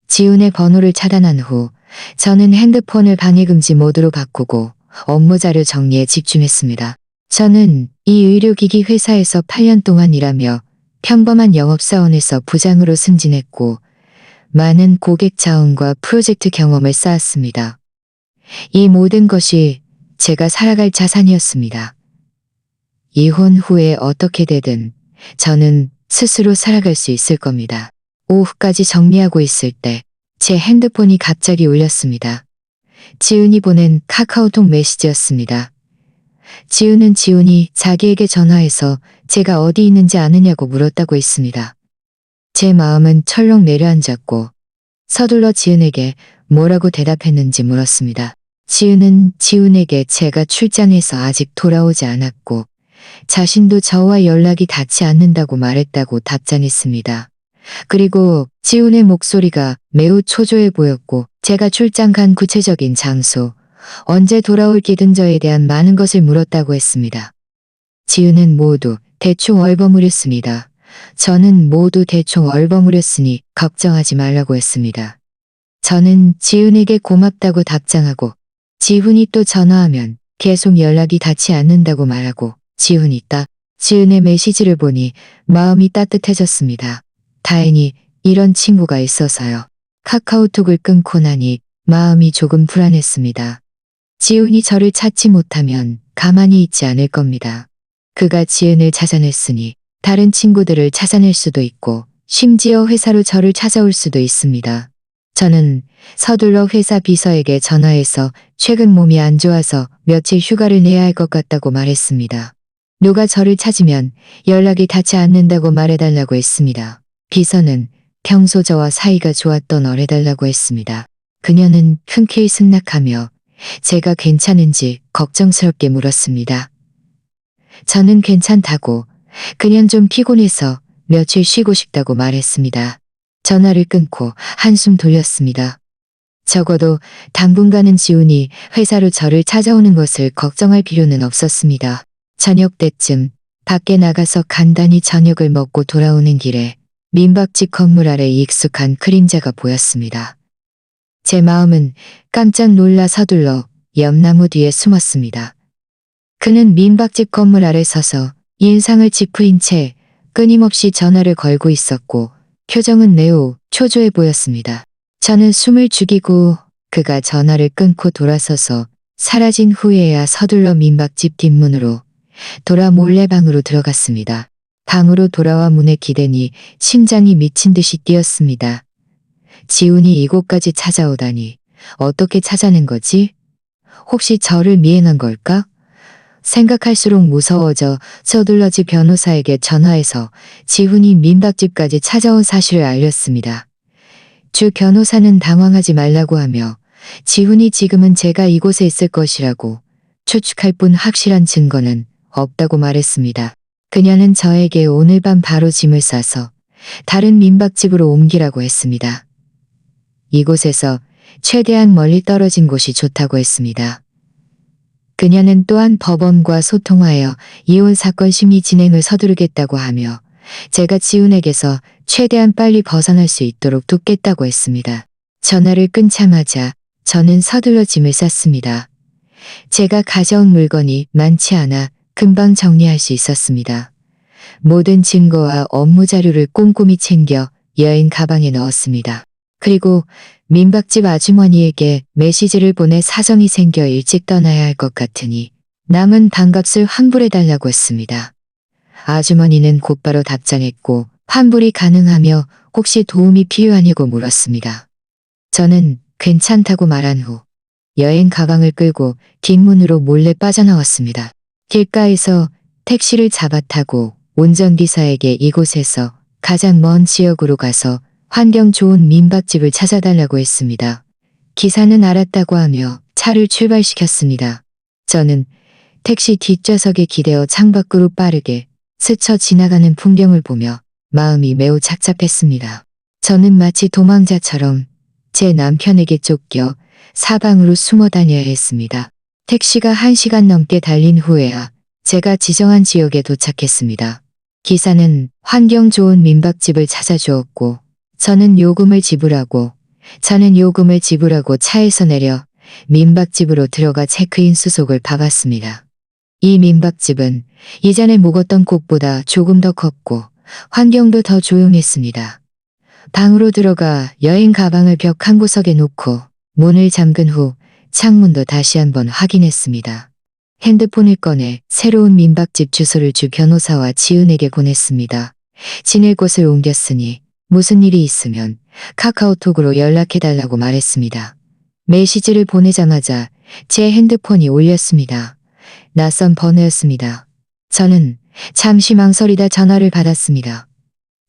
지훈의 번호를 차단한 후 저는 핸드폰을 방해금지 모드로 바꾸고 업무 자료 정리에 집중했습니다. 저는 이 의료기기 회사에서 8년 동안 일하며 평범한 영업사원에서 부장으로 승진했고 많은 고객 자원과 프로젝트 경험을 쌓았습니다. 이 모든 것이 제가 살아갈 자산이었습니다. 이혼 후에 어떻게 되든 저는 스스로 살아갈 수 있을 겁니다. 오후까지 정리하고 있을 때 제 핸드폰이 갑자기 울렸습니다. 지훈이 보낸 카카오톡 메시지였습니다. 지훈이 자기에게 전화해서 제가 어디 있는지 아느냐고 물었다고 했습니다. 제 마음은 철렁 내려앉았고 서둘러 지은에게 뭐라고 대답했는지 물었습니다. 지은은 지훈에게 제가 출장해서 아직 돌아오지 않았고 자신도 저와 연락이 닿지 않는다고 말했다고 답장했습니다. 그리고 지훈의 목소리가 매우 초조해 보였고 제가 출장 간 구체적인 장소, 언제 돌아올기 등저에 대한 많은 것을 물었다고 했습니다. 지훈은 모두 대충 얼버무렸습니다. 저는 모두 대충 얼버무렸으니 걱정하지 말라고 했습니다. 저는 지훈에게 고맙다고 답장하고 지훈이 또 전화하면 계속 연락이 닿지 않는다고 말하고 지훈이 지훈의 메시지를 보니 마음이 따뜻해졌습니다. 다행히 이런 친구가 있어서요. 카카오톡을 끊고 나니 마음이 조금 불안했습니다. 지훈이 저를 찾지 못하면 가만히 있지 않을 겁니다. 그가 지은을 찾아냈으니 다른 친구들을 찾아낼 수도 있고 심지어 회사로 저를 찾아올 수도 있습니다. 저는 서둘러 회사 비서에게 전화해서 최근 몸이 안 좋아서 며칠 휴가를 내야 할 것 같다고 말했습니다. 누가 저를 찾으면 연락이 닿지 않는다고 말해달라고 했습니다. 비서는 평소 저와 사이가 좋았던 어래달라고 했습니다. 그녀는 흔쾌히 승낙하며 제가 괜찮은지 걱정스럽게 물었습니다. 저는 괜찮다고, 그냥 좀 피곤해서 며칠 쉬고 싶다고 말했습니다. 전화를 끊고 한숨 돌렸습니다. 적어도 당분간은 지훈이 회사로 저를 찾아오는 것을 걱정할 필요는 없었습니다. 저녁 때쯤 밖에 나가서 간단히 저녁을 먹고 돌아오는 길에 민박집 건물 아래 익숙한 그림자가 보였습니다. 제 마음은 깜짝 놀라 서둘러 옆나무 뒤에 숨었습니다. 그는 민박집 건물 아래 서서 인상을 찌푸린 채 끊임없이 전화를 걸고 있었고 표정은 매우 초조해 보였습니다. 저는 숨을 죽이고 그가 전화를 끊고 돌아서서 사라진 후에야 서둘러 민박집 뒷문으로 돌아 몰래 방으로 들어갔습니다. 방으로 돌아와 문에 기대니 심장이 미친 듯이 뛰었습니다. 지훈이 이곳까지 찾아오다니 어떻게 찾아낸 거지? 혹시 저를 미행한 걸까? 생각할수록 무서워져 서둘러 지 변호사에게 전화해서 지훈이 민박집까지 찾아온 사실을 알렸습니다. 주 변호사는 당황하지 말라고 하며 지훈이 지금은 제가 이곳에 있을 것이라고 추측할 뿐 확실한 증거는 없다고 말했습니다. 그녀는 저에게 오늘 밤 바로 짐을 싸서 다른 민박집으로 옮기라고 했습니다. 이곳에서 최대한 멀리 떨어진 곳이 좋다고 했습니다. 그녀는 또한 법원과 소통하여 이혼 사건 심리 진행을 서두르겠다고 하며 제가 지훈에게서 최대한 빨리 벗어날 수 있도록 돕겠다고 했습니다. 전화를 끊자마자 저는 서둘러 짐을 쌌습니다. 제가 가져온 물건이 많지 않아 금방 정리할 수 있었습니다. 모든 증거와 업무 자료를 꼼꼼히 챙겨 여행 가방에 넣었습니다. 그리고 민박집 아주머니에게 메시지를 보내 사정이 생겨 일찍 떠나야 할 것 같으니 남은 반값을 환불해달라고 했습니다. 아주머니는 곧바로 답장했고 환불이 가능하며 혹시 도움이 필요하냐고 물었습니다. 저는 괜찮다고 말한 후 여행 가방을 끌고 뒷문으로 몰래 빠져나왔습니다. 길가에서 택시를 잡아 타고 운전기사에게 이곳에서 가장 먼 지역으로 가서 환경 좋은 민박집을 찾아달라고 했습니다. 기사는 알았다고 하며 차를 출발시켰습니다. 저는 택시 뒷좌석에 기대어 창밖으로 빠르게 스쳐 지나가는 풍경을 보며 마음이 매우 착잡했습니다. 저는 마치 도망자처럼 제 남편에게 쫓겨 사방으로 숨어 다녀야 했습니다. 택시가 1시간 넘게 달린 후에야 제가 지정한 지역에 도착했습니다. 기사는 환경 좋은 민박집을 찾아주었고 저는 요금을 지불하고 차에서 내려 민박집으로 들어가 체크인 수속을 박았습니다. 이 민박집은 이전에 묵었던 곳보다 조금 더 컸고 환경도 더 조용했습니다. 방으로 들어가 여행 가방을 벽 한 구석에 놓고 문을 잠근 후 창문도 다시 한번 확인했습니다. 핸드폰을 꺼내 새로운 민박집 주소를 주 변호사와 지은에게 보냈습니다. 지낼 곳을 옮겼으니 무슨 일이 있으면 카카오톡으로 연락해달라고 말했습니다. 메시지를 보내자마자 제 핸드폰이 울렸습니다. 낯선 번호였습니다. 저는 잠시 망설이다 전화를 받았습니다.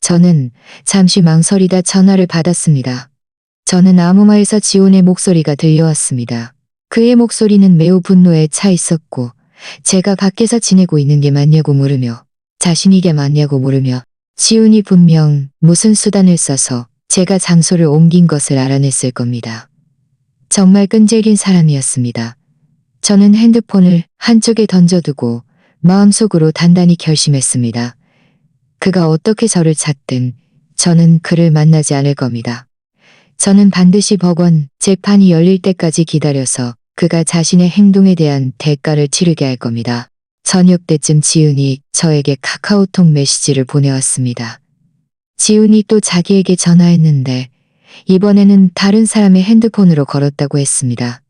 저는 잠시 망설이다 전화를 받았습니다. 저는 암호마에서 지훈의 목소리가 들려왔습니다. 그의 목소리는 매우 분노에 차 있었고 제가 밖에서 지내고 있는 게 맞냐고 물으며 자신이 게 맞냐고 물으며 지훈이 분명 무슨 수단을 써서 제가 장소를 옮긴 것을 알아냈을 겁니다. 정말 끈질긴 사람이었습니다. 저는 핸드폰을 한쪽에 던져두고 마음속으로 단단히 결심했습니다. 그가 어떻게 저를 찾든 저는 그를 만나지 않을 겁니다. 저는 반드시 법원 재판이 열릴 때까지 기다려서 그가 자신의 행동에 대한 대가를 치르게 할 겁니다. 저녁 때쯤 지훈이 저에게 카카오톡 메시지를 보내왔습니다. 지훈이 또 자기에게 전화했는데 이번에는 다른 사람의 핸드폰으로 걸었다고 했습니다.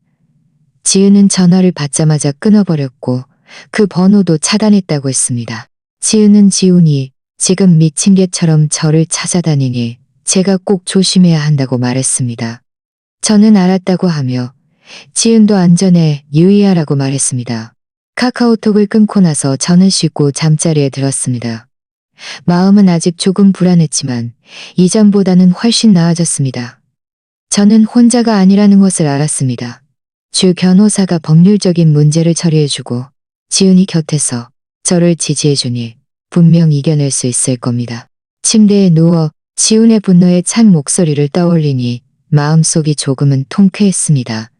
지훈은 전화를 받자마자 끊어버렸고 그 번호도 차단했다고 했습니다. 지훈은 지훈이 지금 미친 개처럼 저를 찾아다니니 제가 꼭 조심해야 한다고 말했습니다. 저는 알았다고 하며 지훈도 안전에 유의하라고 말했습니다. 카카오톡을 끊고 나서 저는 쉬고 잠자리에 들었습니다. 마음은 아직 조금 불안했지만 이전보다는 훨씬 나아졌습니다. 저는 혼자가 아니라는 것을 알았습니다. 주 변호사가 법률적인 문제를 처리해주고 지훈이 곁에서 저를 지지해주니 분명 이겨낼 수 있을 겁니다. 침대에 누워 지훈의 분노에 찬 목소리를 떠올리니 마음속이 조금은 통쾌했습니다.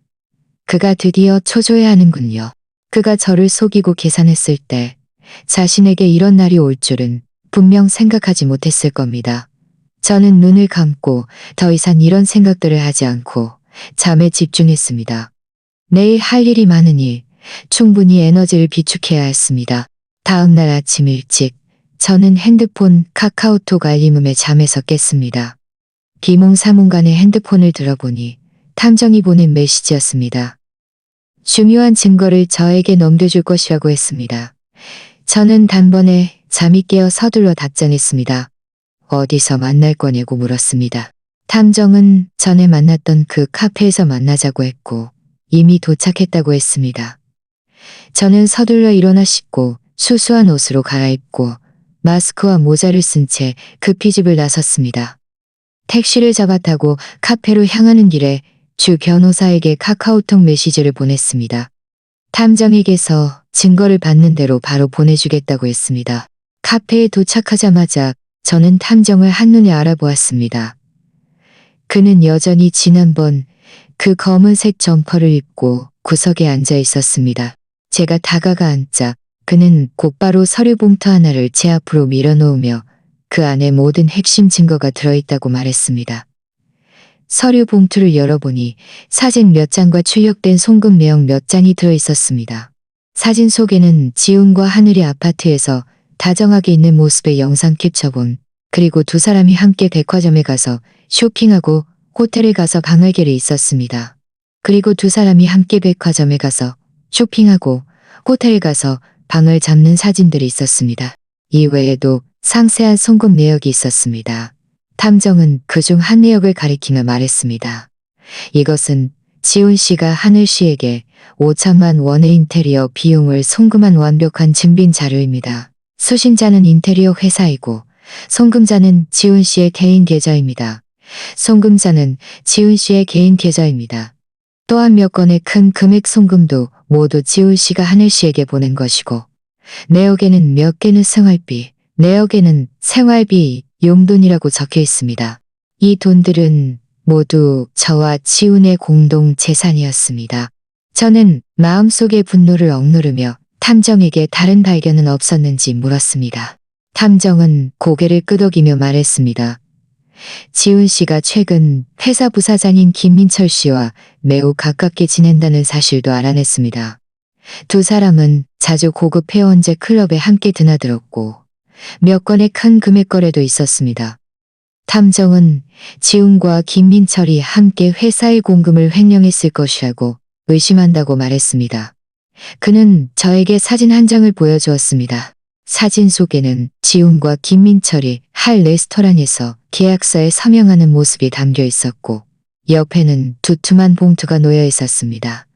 그가 드디어 초조해하는군요. 그가 저를 속이고 계산했을 때 자신에게 이런 날이 올 줄은 분명 생각하지 못했을 겁니다. 저는 눈을 감고 더 이상 이런 생각들을 하지 않고 잠에 집중했습니다. 내일 할 일이 많으니 충분히 에너지를 비축해야 했습니다. 다음 날 아침 일찍 저는 핸드폰 카카오톡 알림음에 잠에서 깼습니다. 비몽사몽간에 핸드폰을 들어보니 탐정이 보낸 메시지였습니다. 중요한 증거를 저에게 넘겨줄 것이라고 했습니다. 저는 단번에 잠이 깨어 서둘러 답장했습니다. 어디서 만날 거냐고 물었습니다. 탐정은 전에 만났던 그 카페에서 만나자고 했고 이미 도착했다고 했습니다. 저는 서둘러 일어나 씻고 수수한 옷으로 갈아입고 마스크와 모자를 쓴 채 급히 집을 나섰습니다. 택시를 잡아 타고 카페로 향하는 길에 주 변호사에게 카카오톡 메시지를 보냈습니다. 탐정에게서 증거를 받는 대로 바로 보내주겠다고 했습니다. 카페에 도착하자마자 저는 탐정을 한눈에 알아보았습니다. 그는 여전히 지난번 그 검은색 점퍼를 입고 구석에 앉아 있었습니다. 제가 다가가 앉자 그는 곧바로 서류 봉투 하나를 제 앞으로 밀어놓으며 그 안에 모든 핵심 증거가 들어있다고 말했습니다. 서류 봉투를 열어보니 사진 몇 장과 출력된 송금 내용 몇 장이 들어있었습니다. 사진 속에는 지훈과 하늘이 아파트에서 다정하게 있는 모습의 영상 캡처본, 그리고 두 사람이 함께 백화점에 가서 쇼핑하고 호텔에 가서 방을개를 있었습니다. 그리고 두 사람이 함께 백화점에 가서 쇼핑하고 호텔에 가서 방을 잡는 사진들이 있었습니다. 이외에도 상세한 송금 내역이 있었습니다. 탐정은 그중 한 내역을 가리키며 말했습니다. 이것은 지훈 씨가 하늘 씨에게 5천만 원의 인테리어 비용을 송금한 완벽한 증빙 자료입니다. 수신자는 인테리어 회사이고 송금자는 지훈 씨의 개인 계좌입니다. 송금자는 지훈 씨의 개인 계좌입니다. 또한 몇 건의 큰 금액 송금도 모두 지훈 씨가 하늘 씨에게 보낸 것이고 내역에는 몇 개는 생활비, 내역에는 생활비 용돈이라고 적혀 있습니다. 이 돈들은 모두 저와 지훈의 공동 재산이었습니다. 저는 마음속의 분노를 억누르며 탐정에게 다른 발견은 없었는지 물었습니다. 탐정은 고개를 끄덕이며 말했습니다. 지훈 씨가 최근 회사 부사장인 김민철 씨와 매우 가깝게 지낸다는 사실도 알아냈습니다. 두 사람은 자주 고급 회원제 클럽에 함께 드나들었고 몇 건의 큰 금액 거래도 있었습니다. 탐정은 지훈과 김민철이 함께 회사의 공금을 횡령했을 것이라고 의심한다고 말했습니다. 그는 저에게 사진 한 장을 보여주었습니다. 사진 속에는 지훈과 김민철이 할 레스토랑에서 계약서에 서명하는 모습이 담겨 있었고 옆에는 두툼한 봉투가 놓여 있었습니다.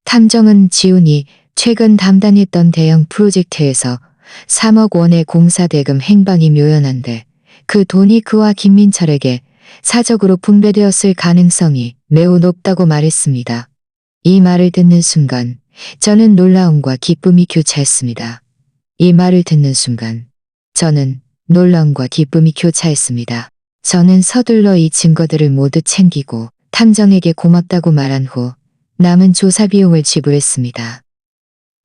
탐정은 지훈이 최근 담당했던 대형 프로젝트에서 3억 원의 공사 대금 행방이 묘연한데 그 돈이 그와 김민철에게 사적으로 분배되었을 가능성이 매우 높다고 말했습니다. 이 말을 듣는 순간 저는 놀라움과 기쁨이 교차했습니다. 이 말을 듣는 순간 저는 놀라움과 기쁨이 교차했습니다. 저는 서둘러 이 증거들을 모두 챙기고 탐정에게 고맙다고 말한 후 남은 조사 비용을 지불했습니다.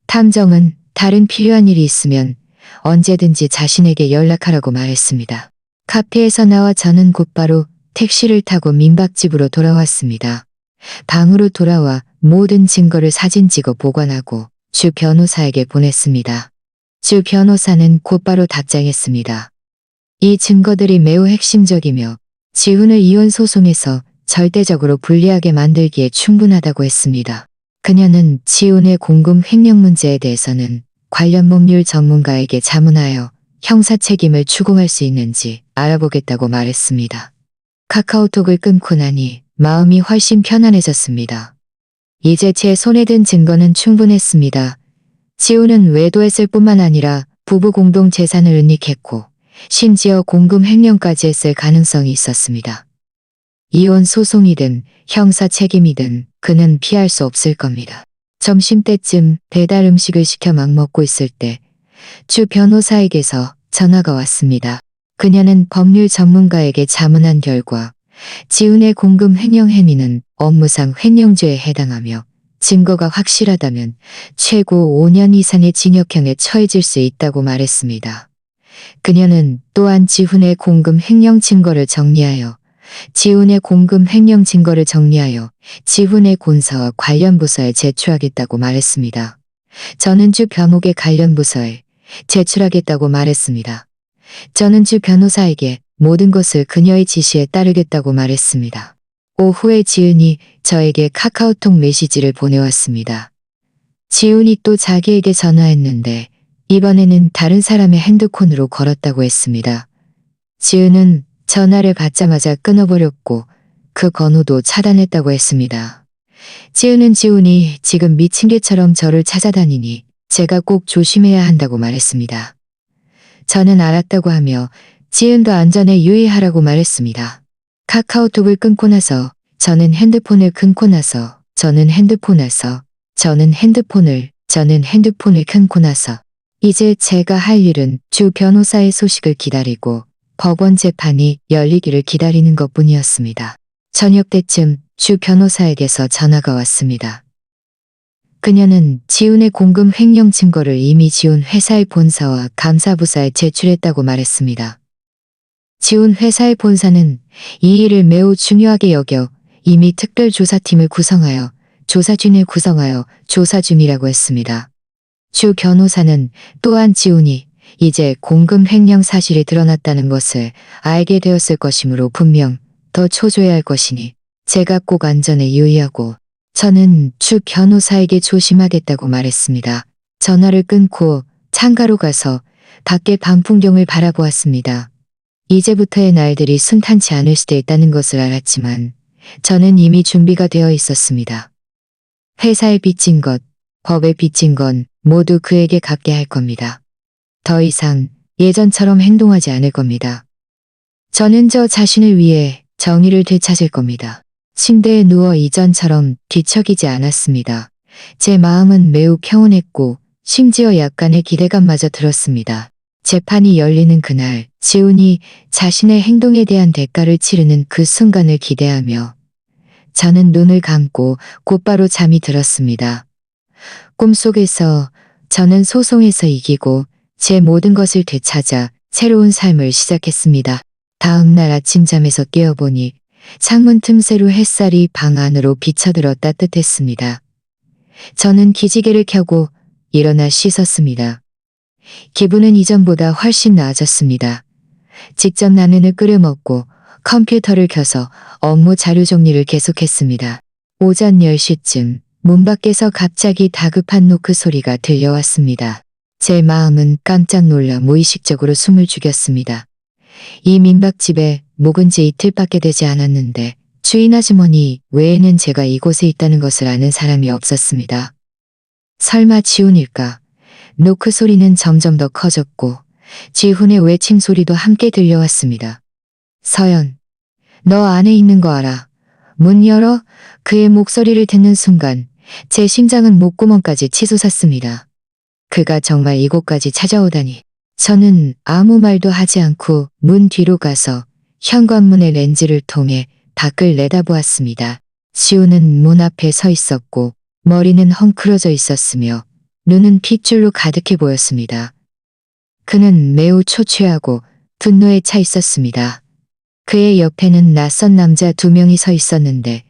탐정은 다른 필요한 일이 있으면 언제든지 자신에게 연락하라고 말했습니다. 카페에서 나와 저는 곧바로 택시를 타고 민박집으로 돌아왔습니다. 방으로 돌아와 모든 증거를 사진 찍어 보관하고 주 변호사에게 보냈습니다. 주 변호사는 곧바로 답장했습니다. 이 증거들이 매우 핵심적이며 지훈을 이혼 소송에서 절대적으로 불리하게 만들기에 충분하다고 했습니다. 그녀는 지훈의 공금 횡령 문제에 대해서는 관련 법률 전문가에게 자문하여 형사 책임을 추궁할 수 있는지 알아보겠다고 말했습니다. 카카오톡을 끊고 나니 마음이 훨씬 편안해졌습니다. 이제 제 손에 든 증거는 충분했습니다. 지훈은 외도했을 뿐만 아니라 부부 공동 재산을 은닉했고 심지어 공금 횡령까지 했을 가능성이 있었습니다. 이혼 소송이든 형사 책임이든 그는 피할 수 없을 겁니다. 점심때쯤 배달 음식을 시켜 막 먹고 있을 때 주 변호사에게서 전화가 왔습니다. 그녀는 법률 전문가에게 자문한 결과 지훈의 공금 횡령 행위는 업무상 횡령죄에 해당하며 증거가 확실하다면 최고 5년 이상의 징역형에 처해질 수 있다고 말했습니다. 그녀는 또한 지훈의 공금 횡령 증거를 정리하여 지훈의 본사와 관련 부서에 제출하겠다고 말했습니다. 저는 주 변호계 관련 부서에 제출하겠다고 말했습니다. 저는 주 변호사에게 모든 것을 그녀의 지시에 따르겠다고 말했습니다. 오후에 지훈이 저에게 카카오톡 메시지를 보내왔습니다. 지훈이 또 자기에게 전화했는데 이번에는 다른 사람의 핸드폰으로 걸었다고 했습니다. 지훈은 전화를 받자마자 끊어버렸고 그 번호도 차단했다고 했습니다. 지훈이 지금 미친 개처럼 저를 찾아다니니 제가 꼭 조심해야 한다고 말했습니다. 저는 알았다고 하며 지훈도 안전에 유의하라고 말했습니다. 카카오톡을 끊고 나서 저는 핸드폰을 끊고 나서 이제 제가 할 일은 주 변호사의 소식을 기다리고 법원 재판이 열리기를 기다리는 것뿐이었습니다. 저녁 때쯤 주 변호사에게서 전화가 왔습니다. 그녀는 지훈의 공금 횡령 증거를 이미 지훈 회사의 본사와 감사부서에 제출했다고 말했습니다. 지훈 회사의 본사는 이 일을 매우 중요하게 여겨 이미 특별조사팀을 구성하여 조사 중이라고 했습니다. 주 변호사는 또한 지훈이 이제 공금 횡령 사실이 드러났다는 것을 알게 되었을 것이므로 분명 더 초조해할 것이니 제가 꼭 안전에 유의하고 저는 주 변호사에게 조심하겠다고 말했습니다. 전화를 끊고 창가로 가서 밖의 밤 풍경을 바라보았습니다. 이제부터의 날들이 순탄치 않을 수도 있다는 것을 알았지만 저는 이미 준비가 되어 있었습니다. 회사에 빚진 것, 법에 빚진 건 모두 그에게 갚게 할 겁니다. 더 이상 예전처럼 행동하지 않을 겁니다. 저는 저 자신을 위해 정의를 되찾을 겁니다. 침대에 누워 이전처럼 뒤척이지 않았습니다. 제 마음은 매우 평온했고 심지어 약간의 기대감마저 들었습니다. 재판이 열리는 그날 지훈이 자신의 행동에 대한 대가를 치르는 그 순간을 기대하며 저는 눈을 감고 곧바로 잠이 들었습니다. 꿈속에서 저는 소송에서 이기고 제 모든 것을 되찾아 새로운 삶을 시작했습니다. 다음 날 아침잠에서 깨어보니 창문 틈새로 햇살이 방 안으로 비쳐들어 따뜻했습니다. 저는 기지개를 켜고 일어나 씻었습니다. 기분은 이전보다 훨씬 나아졌습니다. 직접 라면을 끓여 먹고 컴퓨터를 켜서 업무 자료 정리를 계속했습니다. 오전 10시쯤 문 밖에서 갑자기 다급한 노크 소리가 들려왔습니다. 제 마음은 깜짝 놀라 무의식적으로 숨을 죽였습니다. 이 민박집에 묵은 지 이틀밖에 되지 않았는데 주인 아주머니 외에는 제가 이곳에 있다는 것을 아는 사람이 없었습니다. 설마 지훈일까? 노크 소리는 점점 더 커졌고 지훈의 외침 소리도 함께 들려왔습니다. 서연, 너 안에 있는 거 알아. 문 열어. 그의 목소리를 듣는 순간 제 심장은 목구멍까지 치솟았습니다. 그가 정말 이곳까지 찾아오다니. 저는 아무 말도 하지 않고 문 뒤로 가서 현관문의 렌즈를 통해 밖을 내다보았습니다. 지훈은 문 앞에 서 있었고 머리는 헝클어져 있었으며 눈은 핏줄로 가득해 보였습니다. 그는 매우 초췌하고 분노에 차 있었습니다. 그의 옆에는 낯선 남자 2명이 서 있었는데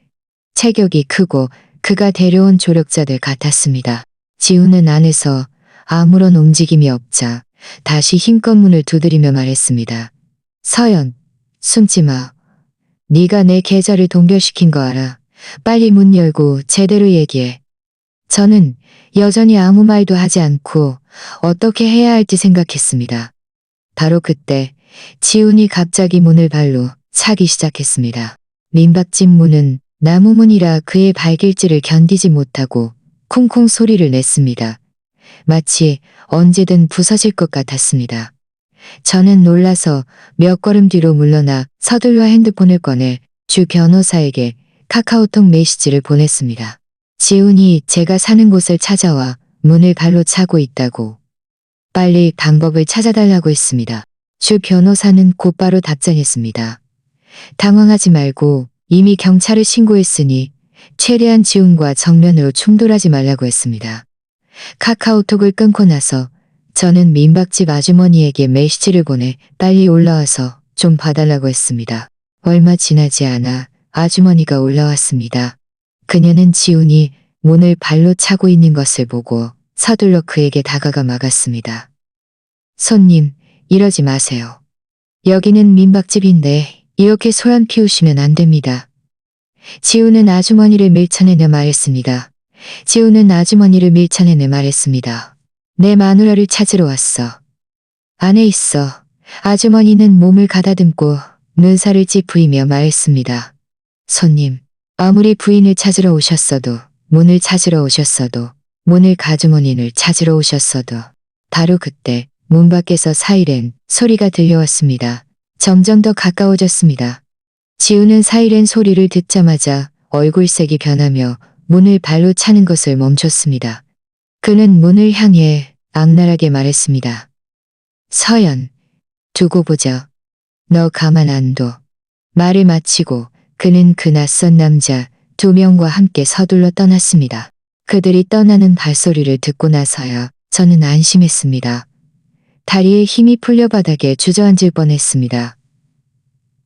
체격이 크고 그가 데려온 조력자들 같았습니다. 지훈은 안에서 아무런 움직임이 없자 다시 힘껏 문을 두드리며 말했습니다. 서연, 숨지 마. 네가 내 계좌를 동결시킨 거 알아. 빨리 문 열고 제대로 얘기해. 저는 여전히 아무 말도 하지 않고 어떻게 해야 할지 생각했습니다. 바로 그때 지훈이 갑자기 문을 발로 차기 시작했습니다. 민박집 문은 나무문이라 그의 발길질을 견디지 못하고 쿵쿵 소리를 냈습니다. 마치 언제든 부서질 것 같았습니다. 저는 놀라서 몇 걸음 뒤로 물러나 서둘러 핸드폰을 꺼내 주 변호사에게 카카오톡 메시지를 보냈습니다. 지훈이 제가 사는 곳을 찾아와 문을 발로 차고 있다고. 빨리 방법을 찾아달라고 했습니다. 주 변호사는 곧바로 답장했습니다. 당황하지 말고 이미 경찰에 신고했으니 최대한 지훈과 정면으로 충돌하지 말라고 했습니다. 카카오톡을 끊고 나서 저는 민박집 아주머니에게 메시지를 보내 빨리 올라와서 좀 봐달라고 했습니다. 얼마 지나지 않아 아주머니가 올라왔습니다. 그녀는 지훈이 문을 발로 차고 있는 것을 보고 서둘러 그에게 다가가 막았습니다. 손님, 이러지 마세요. 여기는 민박집인데 이렇게 소란 피우시면 안 됩니다. 지훈은 아주머니를 밀쳐내며 말했습니다. 지훈은 아주머니를 밀쳐내며 말했습니다. 내 마누라를 찾으러 왔어. 안에 있어. 아주머니는 몸을 가다듬고 눈살을 찌푸리며 말했습니다. 손님, 아무리 부인을 찾으러 오셨어도, 문을 찾으러 오셨어도, 문을 가주머니를 찾으러 오셨어도. 바로 그때 문 밖에서 사이렌 소리가 들려왔습니다. 점점 더 가까워졌습니다. 지훈은 사이렌 소리를 듣자마자 얼굴색이 변하며 문을 발로 차는 것을 멈췄습니다. 그는 문을 향해 악랄하게 말했습니다. 서연, 두고 보자. 너 가만 안 둬. 말을 마치고 그는 그 낯선 남자 2명과 함께 서둘러 떠났습니다. 그들이 떠나는 발소리를 듣고 나서야 저는 안심했습니다. 다리에 힘이 풀려 바닥에 주저앉을 뻔했습니다.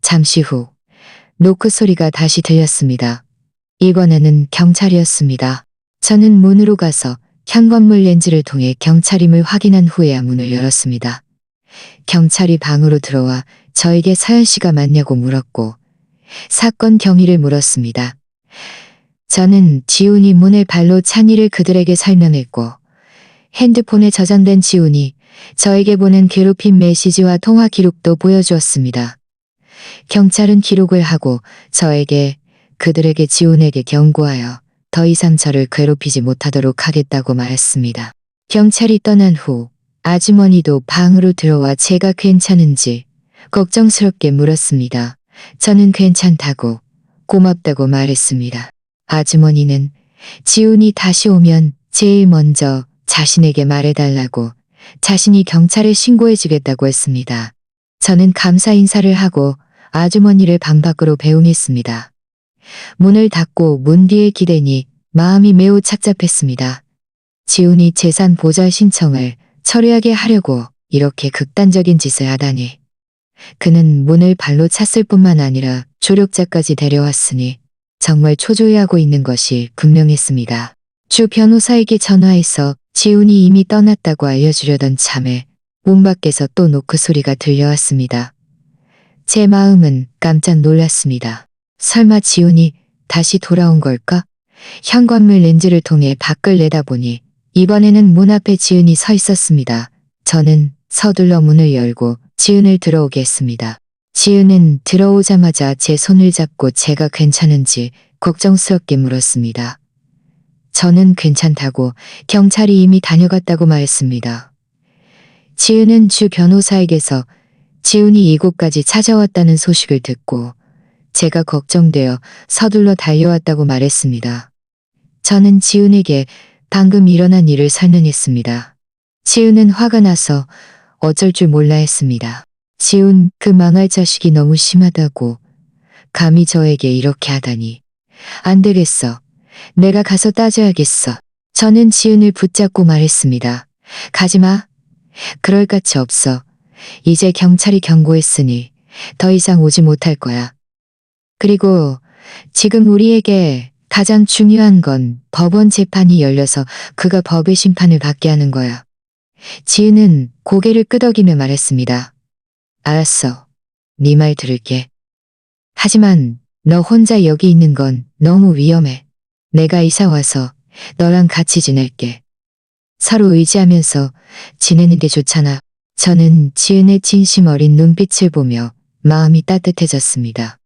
잠시 후 노크 소리가 다시 들렸습니다. 이번에는 경찰이었습니다. 저는 문으로 가서 현관문 렌즈를 통해 경찰임을 확인한 후에야 문을 열었습니다. 경찰이 방으로 들어와 저에게 서연 씨가 맞냐고 물었고 사건 경위를 물었습니다. 저는 지훈이 문을 발로 찬 일을 그들에게 설명했고 핸드폰에 저장된 지훈이 저에게 보낸 괴롭힘 메시지와 통화 기록도 보여주었습니다. 경찰은 기록을 하고 저에게 그들에게 지훈에게 경고하여 더 이상 저를 괴롭히지 못하도록 하겠다고 말했습니다. 경찰이 떠난 후 아주머니도 방으로 들어와 제가 괜찮은지 걱정스럽게 물었습니다. 저는 괜찮다고 고맙다고 말했습니다. 아주머니는 지훈이 다시 오면 제일 먼저 자신에게 말해달라고 자신이 경찰에 신고해주겠다고 했습니다. 저는 감사 인사를 하고 아주머니를 방 밖으로 배웅했습니다. 문을 닫고 문 뒤에 기대니 마음이 매우 착잡했습니다. 지훈이 재산 보절 신청을 처리하게 하려고 이렇게 극단적인 짓을 하다니. 그는 문을 발로 찼을 뿐만 아니라 조력자까지 데려왔으니 정말 초조해하고 있는 것이 분명했습니다. 주 변호사에게 전화해서 지훈이 이미 떠났다고 알려주려던 참에 문 밖에서 또 노크 소리가 들려왔습니다. 제 마음은 깜짝 놀랐습니다. 설마 지훈이 다시 돌아온 걸까? 현관문 렌즈를 통해 밖을 내다보니 이번에는 문 앞에 지훈이 서 있었습니다. 저는 서둘러 문을 열고 지훈을 들어오게 했습니다. 지훈은 들어오자마자 제 손을 잡고 제가 괜찮은지 걱정스럽게 물었습니다. 저는 괜찮다고 경찰이 이미 다녀갔다고 말했습니다. 지은은 주 변호사에게서 지훈이 이곳까지 찾아왔다는 소식을 듣고 제가 걱정되어 서둘러 달려왔다고 말했습니다. 저는 지훈에게 방금 일어난 일을 설명했습니다. 지훈은 화가 나서 어쩔 줄 몰라 했습니다. 지훈, 그 망할 자식이 너무 심하다고. 감히 저에게 이렇게 하다니. 안 되겠어. 내가 가서 따져야겠어. 저는 지훈을 붙잡고 말했습니다. 가지마. 그럴 가치 없어. 이제 경찰이 경고했으니 더 이상 오지 못할 거야. 그리고 지금 우리에게 가장 중요한 건 법원 재판이 열려서 그가 법의 심판을 받게 하는 거야. 지은은 고개를 끄덕이며 말했습니다. 알았어. 네 말 들을게. 하지만 너 혼자 여기 있는 건 너무 위험해. 내가 이사 와서 너랑 같이 지낼게. 서로 의지하면서 지내는 게 좋잖아. 저는 지은의 진심 어린 눈빛을 보며 마음이 따뜻해졌습니다.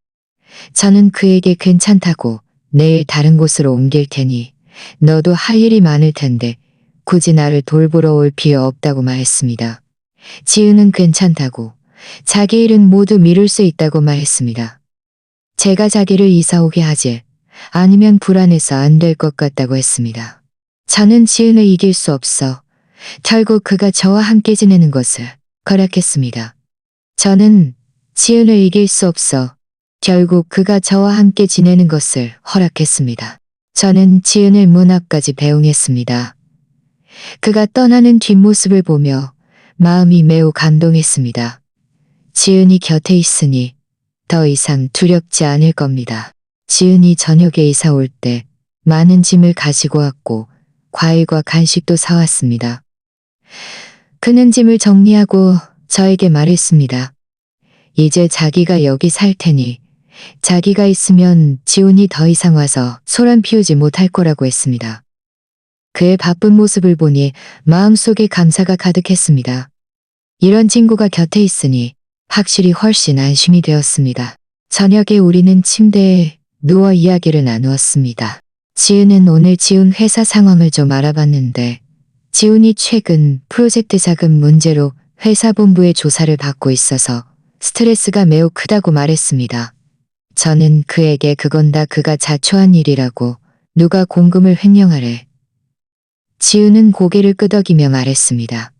저는 그에게 괜찮다고 내일 다른 곳으로 옮길 테니 너도 할 일이 많을 텐데 굳이 나를 돌보러 올 필요 없다고 말했습니다. 지은은 괜찮다고 자기 일은 모두 미룰 수 있다고 말했습니다. 제가 자기를 이사 오게 하지 아니면 불안해서 안 될 것 같다고 했습니다. 저는 지은을 이길 수 없어. 결국 그가 저와 함께 지내는 것을 허락했습니다. 저는 지은을 이길 수 없어. 결국 그가 저와 함께 지내는 것을 허락했습니다. 저는 지은을 문 앞까지 배웅했습니다. 그가 떠나는 뒷모습을 보며 마음이 매우 감동했습니다. 지은이 곁에 있으니 더 이상 두렵지 않을 겁니다. 지은이 저녁에 이사 올 때 많은 짐을 가지고 왔고 과일과 간식도 사왔습니다. 그는 짐을 정리하고 저에게 말했습니다. 이제 자기가 여기 살 테니 자기가 있으면 지훈이 더 이상 와서 소란 피우지 못할 거라고 했습니다. 그의 바쁜 모습을 보니 마음속에 감사가 가득했습니다. 이런 친구가 곁에 있으니 확실히 훨씬 안심이 되었습니다. 저녁에 우리는 침대에 누워 이야기를 나누었습니다. 지훈은 오늘 지훈 회사 상황을 좀 알아봤는데 지훈이 최근 프로젝트 자금 문제로 회사 본부의 조사를 받고 있어서 스트레스가 매우 크다고 말했습니다. 저는 그에게 그건 다 그가 자초한 일이라고 누가 공금을 횡령하래. 지훈은 고개를 끄덕이며 말했습니다.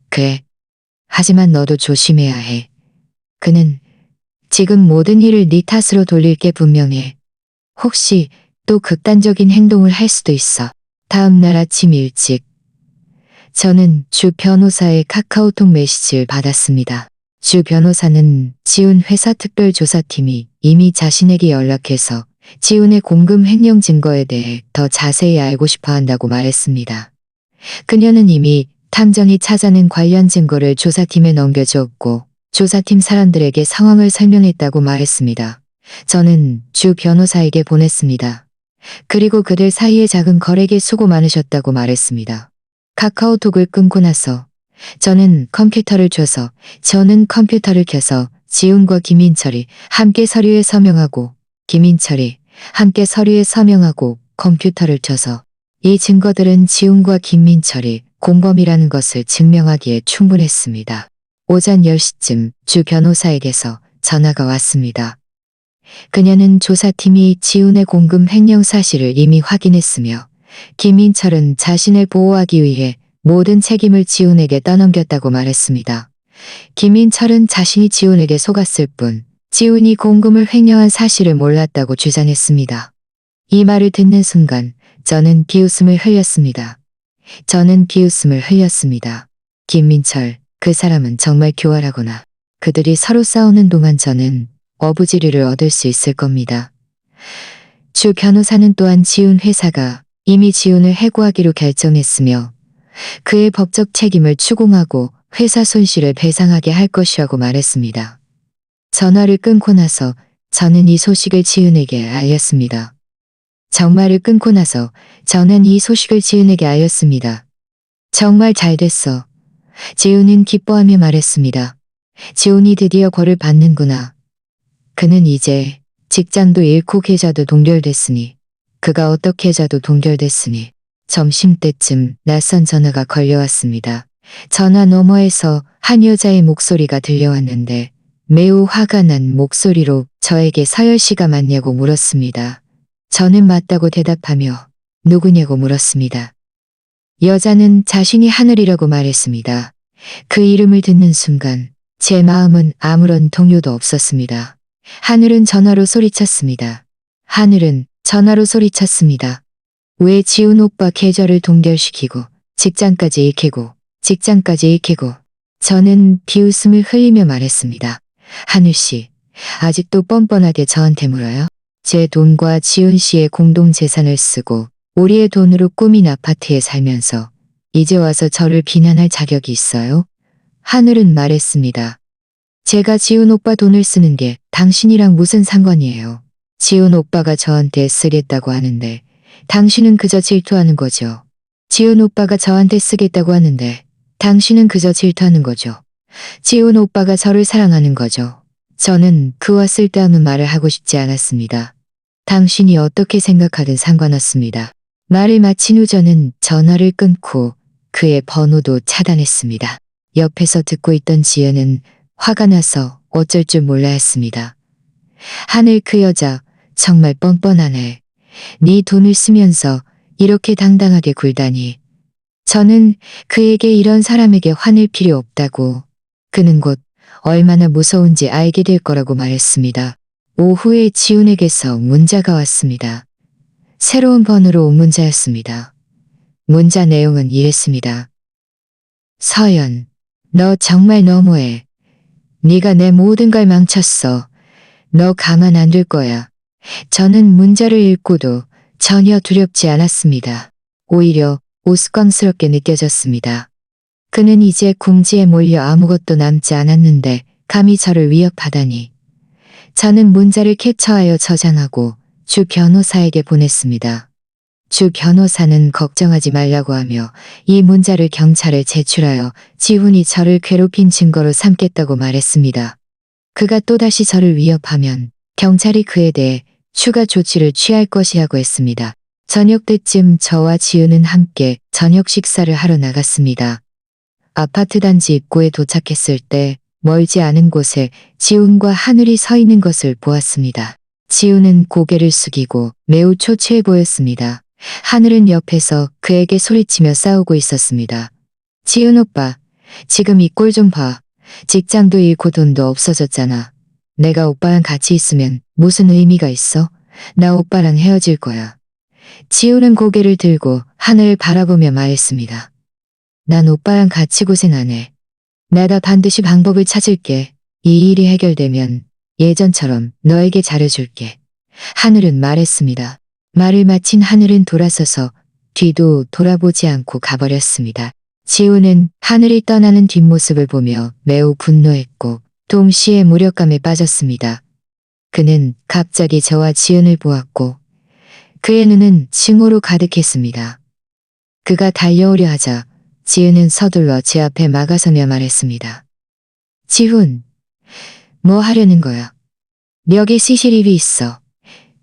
그래. 하지만 너도 조심해야 해. 그는 지금 모든 일을 네 탓으로 돌릴 게 분명해. 혹시 또 극단적인 행동을 할 수도 있어. 다음 날 아침 일찍 저는 주 변호사의 카카오톡 메시지를 받았습니다. 주 변호사는 지훈 회사 특별조사팀이 이미 자신에게 연락해서 지훈의 공금 횡령 증거에 대해 더 자세히 알고 싶어 한다고 말했습니다. 그녀는 이미 탐정이 찾아낸 관련 증거를 조사팀에 넘겨주었고 조사팀 사람들에게 상황을 설명했다고 말했습니다. 저는 주 변호사에게 보냈습니다. 그리고 그들 사이에 작은 거래에 수고 많으셨다고 말했습니다. 카카오톡을 끊고 나서 저는 컴퓨터를 켜서 지훈과 김인철이 함께 서류에 서명하고 김인철이 함께 서류에 서명하고 컴퓨터를 켜서 이 증거들은 지훈과 김민철이 공범이라는 것을 증명하기에 충분했습니다. 오전 10시쯤 주 변호사에게서 전화가 왔습니다. 그녀는 조사팀이 지훈의 공금 횡령 사실을 이미 확인했으며 김민철은 자신을 보호하기 위해 모든 책임을 지훈에게 떠넘겼다고 말했습니다. 김민철은 자신이 지훈에게 속았을 뿐 지훈이 공금을 횡령한 사실을 몰랐다고 주장했습니다. 이 말을 듣는 순간 저는 비웃음을 흘렸습니다. 김민철, 그 사람은 정말 교활하구나. 그들이 서로 싸우는 동안 저는 어부지리를 얻을 수 있을 겁니다. 주 변호사는 또한 지훈 회사가 이미 지훈을 해고하기로 결정했으며 그의 법적 책임을 추궁하고 회사 손실을 배상하게 할 것이라고 말했습니다. 전화를 끊고 나서 저는 이 소식을 지훈에게 알렸습니다. 정말 잘 됐어. 지훈은 기뻐하며 말했습니다. 지훈이 드디어 벌을 받는구나. 그는 이제 직장도 잃고 계좌도 동결됐으니 점심때쯤 낯선 전화가 걸려왔습니다. 전화 너머에서 한 여자의 목소리가 들려왔는데 매우 화가 난 목소리로 저에게 서열 씨가 맞냐고 물었습니다. 저는 맞다고 대답하며 누구냐고 물었습니다. 여자는 자신이 하늘이라고 말했습니다. 그 이름을 듣는 순간 제 마음은 아무런 동요도 없었습니다. 하늘은 전화로 소리쳤습니다. 하늘은 전화로 소리쳤습니다. 왜 지훈 오빠 계좌를 동결시키고 직장까지 익히고 저는 비웃음을 흘리며 말했습니다. 하늘 씨, 아직도 뻔뻔하게 저한테 물어요? 제 돈과 지훈 씨의 공동 재산을 쓰고 우리의 돈으로 꾸민 아파트에 살면서 이제 와서 저를 비난할 자격이 있어요? 하늘은 말했습니다. 제가 지훈 오빠 돈을 쓰는 게 당신이랑 무슨 상관이에요? 지훈 오빠가 저한테 쓰겠다고 하는데 당신은 그저 질투하는 거죠. 지훈 오빠가 저한테 쓰겠다고 하는데 당신은 그저 질투하는 거죠. 지훈 오빠가 저를 사랑하는 거죠. 저는 그와 쓸데없는 말을 하고 싶지 않았습니다. 당신이 어떻게 생각하든 상관없습니다. 말을 마친 후 저는 전화를 끊고 그의 번호도 차단했습니다. 옆에서 듣고 있던 지은은 화가 나서 어쩔 줄 몰라 했습니다. 하늘 그 여자 정말 뻔뻔하네. 네 돈을 쓰면서 이렇게 당당하게 굴다니. 저는 그에게 이런 사람에게 화낼 필요 없다고, 그는 곧 얼마나 무서운지 알게 될 거라고 말했습니다. 오후에 지훈에게서 문자가 왔습니다. 새로운 번호로 온 문자였습니다. 문자 내용은 이랬습니다. 서연, 너 정말 너무해. 네가 내 모든 걸 망쳤어. 너 가만 안 둘 거야. 저는 문자를 읽고도 전혀 두렵지 않았습니다. 오히려 우스꽝스럽게 느껴졌습니다. 그는 이제 궁지에 몰려 아무것도 남지 않았는데 감히 저를 위협하다니. 저는 문자를 캡처하여 저장하고 주 변호사에게 보냈습니다. 주 변호사는 걱정하지 말라고 하며 이 문자를 경찰에 제출하여 지훈이 저를 괴롭힌 증거로 삼겠다고 말했습니다. 그가 또다시 저를 위협하면 경찰이 그에 대해 추가 조치를 취할 것이라고 했습니다. 저녁 때쯤 저와 지은은 함께 저녁 식사를 하러 나갔습니다. 아파트 단지 입구에 도착했을 때 멀지 않은 곳에 지훈과 하늘이 서 있는 것을 보았습니다. 지훈은 고개를 숙이고 매우 초췌해 보였습니다. 하늘은 옆에서 그에게 소리치며 싸우고 있었습니다. 지훈 오빠, 지금 이 꼴 좀 봐. 직장도 잃고 돈도 없어졌잖아. 내가 오빠랑 같이 있으면 무슨 의미가 있어? 나 오빠랑 헤어질 거야. 지훈은 고개를 들고 하늘을 바라보며 말했습니다. 난 오빠랑 같이 고생 안 해. 내가 반드시 방법을 찾을게. 이 일이 해결되면 예전처럼 너에게 잘해줄게. 하늘은 말했습니다. 말을 마친 하늘은 돌아서서 뒤도 돌아보지 않고 가버렸습니다. 지훈은 하늘이 떠나는 뒷모습을 보며 매우 분노했고 동시에 무력감에 빠졌습니다. 그는 갑자기 저와 지은을 보았고 그의 눈은 징후로 가득했습니다. 그가 달려오려 하자 지은은 서둘러 제 앞에 막아서며 말했습니다. 지훈, 뭐 하려는 거야? 여기 CCTV 있어.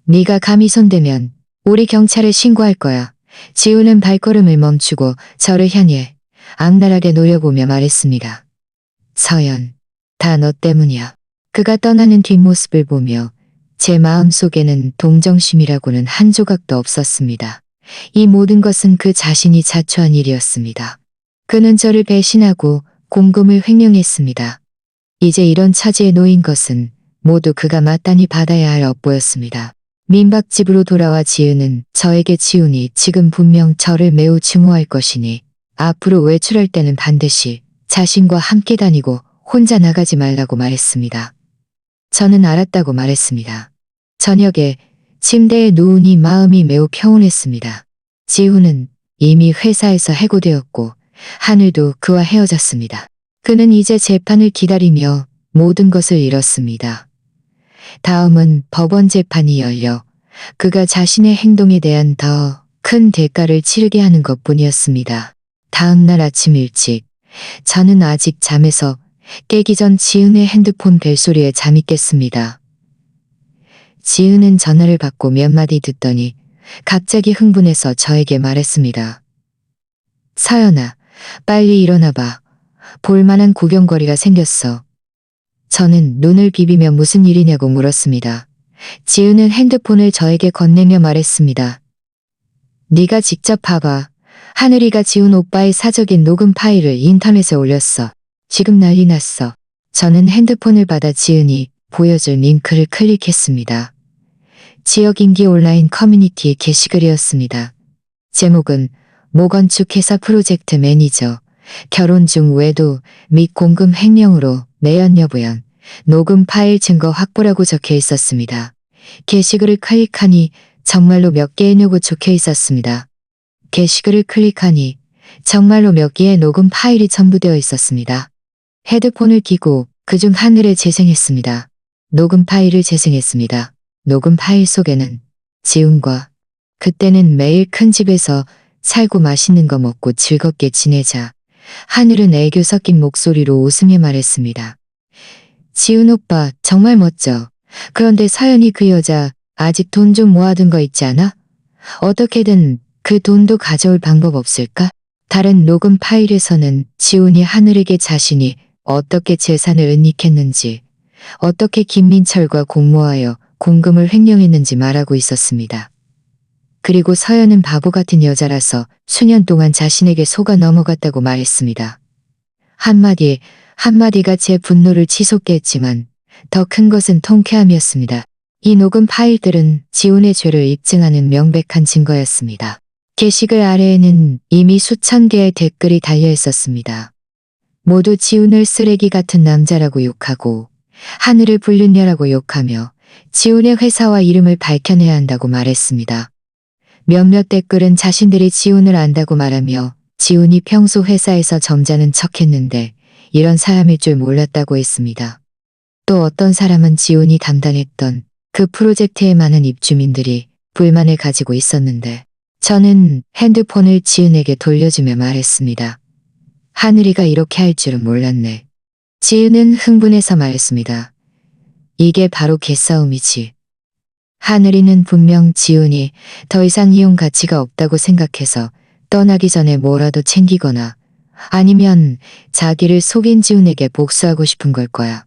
네가 감히 손대면 우리 경찰에 신고할 거야. 지훈은 발걸음을 멈추고 저를 향해 악랄하게 노려보며 말했습니다. 서연, 다 너 때문이야. 그가 떠나는 뒷모습을 보며 제 마음속에는 동정심이라고는 한 조각도 없었습니다. 이 모든 것은 그 자신이 자초한 일이었습니다. 그는 저를 배신하고 공금을 횡령했습니다. 이제 이런 처지에 놓인 것은 모두 그가 마땅히 받아야 할 업보였습니다. 민박집으로 돌아와 지은은 저에게 지훈이 지금 분명 저를 매우 증오할 것이니 앞으로 외출할 때는 반드시 자신과 함께 다니고 혼자 나가지 말라고 말했습니다. 저는 알았다고 말했습니다. 저녁에 침대에 누우니 마음이 매우 평온했습니다. 지훈은 이미 회사에서 해고되었고 하늘도 그와 헤어졌습니다. 그는 이제 재판을 기다리며 모든 것을 잃었습니다. 다음은 법원 재판이 열려 그가 자신의 행동에 대한 더 큰 대가를 치르게 하는 것뿐이었습니다. 다음 날 아침 일찍 저는 아직 잠에서 깨기 전 지은의 핸드폰 벨소리에 잠이 깼습니다. 지은은 전화를 받고 몇 마디 듣더니 갑자기 흥분해서 저에게 말했습니다. 서연아, 빨리 일어나봐. 볼만한 구경거리가 생겼어. 저는 눈을 비비며 무슨 일이냐고 물었습니다. 지우는 핸드폰을 저에게 건네며 말했습니다. 네가 직접 봐봐. 하늘이가 지훈 오빠의 사적인 녹음 파일을 인터넷에 올렸어. 지금 난리 났어. 저는 핸드폰을 받아 지은이 보여줄 링크를 클릭했습니다. 지역인기 온라인 커뮤니티의 게시글이었습니다. 제목은 모건축회사 프로젝트 매니저, 결혼 중 외도 및 공금 횡령으로 내연 여부연, 녹음 파일 증거 확보라고 적혀 있었습니다. 게시글을 클릭하니 정말로 몇 개의 녹음 적혀 있었습니다. 게시글을 클릭하니 정말로 몇 개의 녹음 파일이 첨부되어 있었습니다. 헤드폰을 끼고 그중 하늘에 재생했습니다. 녹음 파일을 재생했습니다. 녹음 파일 속에는 지훈과 그때는 매일 큰 집에서 살고 맛있는 거 먹고 즐겁게 지내자. 하늘은 애교 섞인 목소리로 웃으며 말했습니다. 지훈 오빠 정말 멋져. 그런데 서연이 그 여자 아직 돈 좀 모아둔 거 있지 않아? 어떻게든 그 돈도 가져올 방법 없을까? 다른 녹음 파일에서는 지훈이 하늘에게 자신이 어떻게 재산을 은닉했는지, 어떻게 김민철과 공모하여 공금을 횡령했는지 말하고 있었습니다. 그리고 서연은 바보 같은 여자라서 수년 동안 자신에게 속아 넘어갔다고 말했습니다. 한마디가 제 분노를 치솟게 했지만 더 큰 것은 통쾌함이었습니다. 이 녹음 파일들은 지훈의 죄를 입증하는 명백한 증거였습니다. 게시글 아래에는 이미 수천 개의 댓글이 달려 있었습니다. 모두 지훈을 쓰레기 같은 남자라고 욕하고 하늘을 불륜녀라고 욕하며 지훈의 회사와 이름을 밝혀내야 한다고 말했습니다. 몇몇 댓글은 자신들이 지훈을 안다고 말하며 지훈이 평소 회사에서 점잖은 척했는데 이런 사람일 줄 몰랐다고 했습니다. 또 어떤 사람은 지훈이 담당했던 그 프로젝트에 많은 입주민들이 불만을 가지고 있었는데 저는 핸드폰을 지훈에게 돌려주며 말했습니다. 하늘이가 이렇게 할 줄은 몰랐네. 지은은 흥분해서 말했습니다. 이게 바로 개싸움이지. 하늘이는 분명 지훈이 더 이상 이용 가치가 없다고 생각해서 떠나기 전에 뭐라도 챙기거나 아니면 자기를 속인 지훈에게 복수하고 싶은 걸 거야.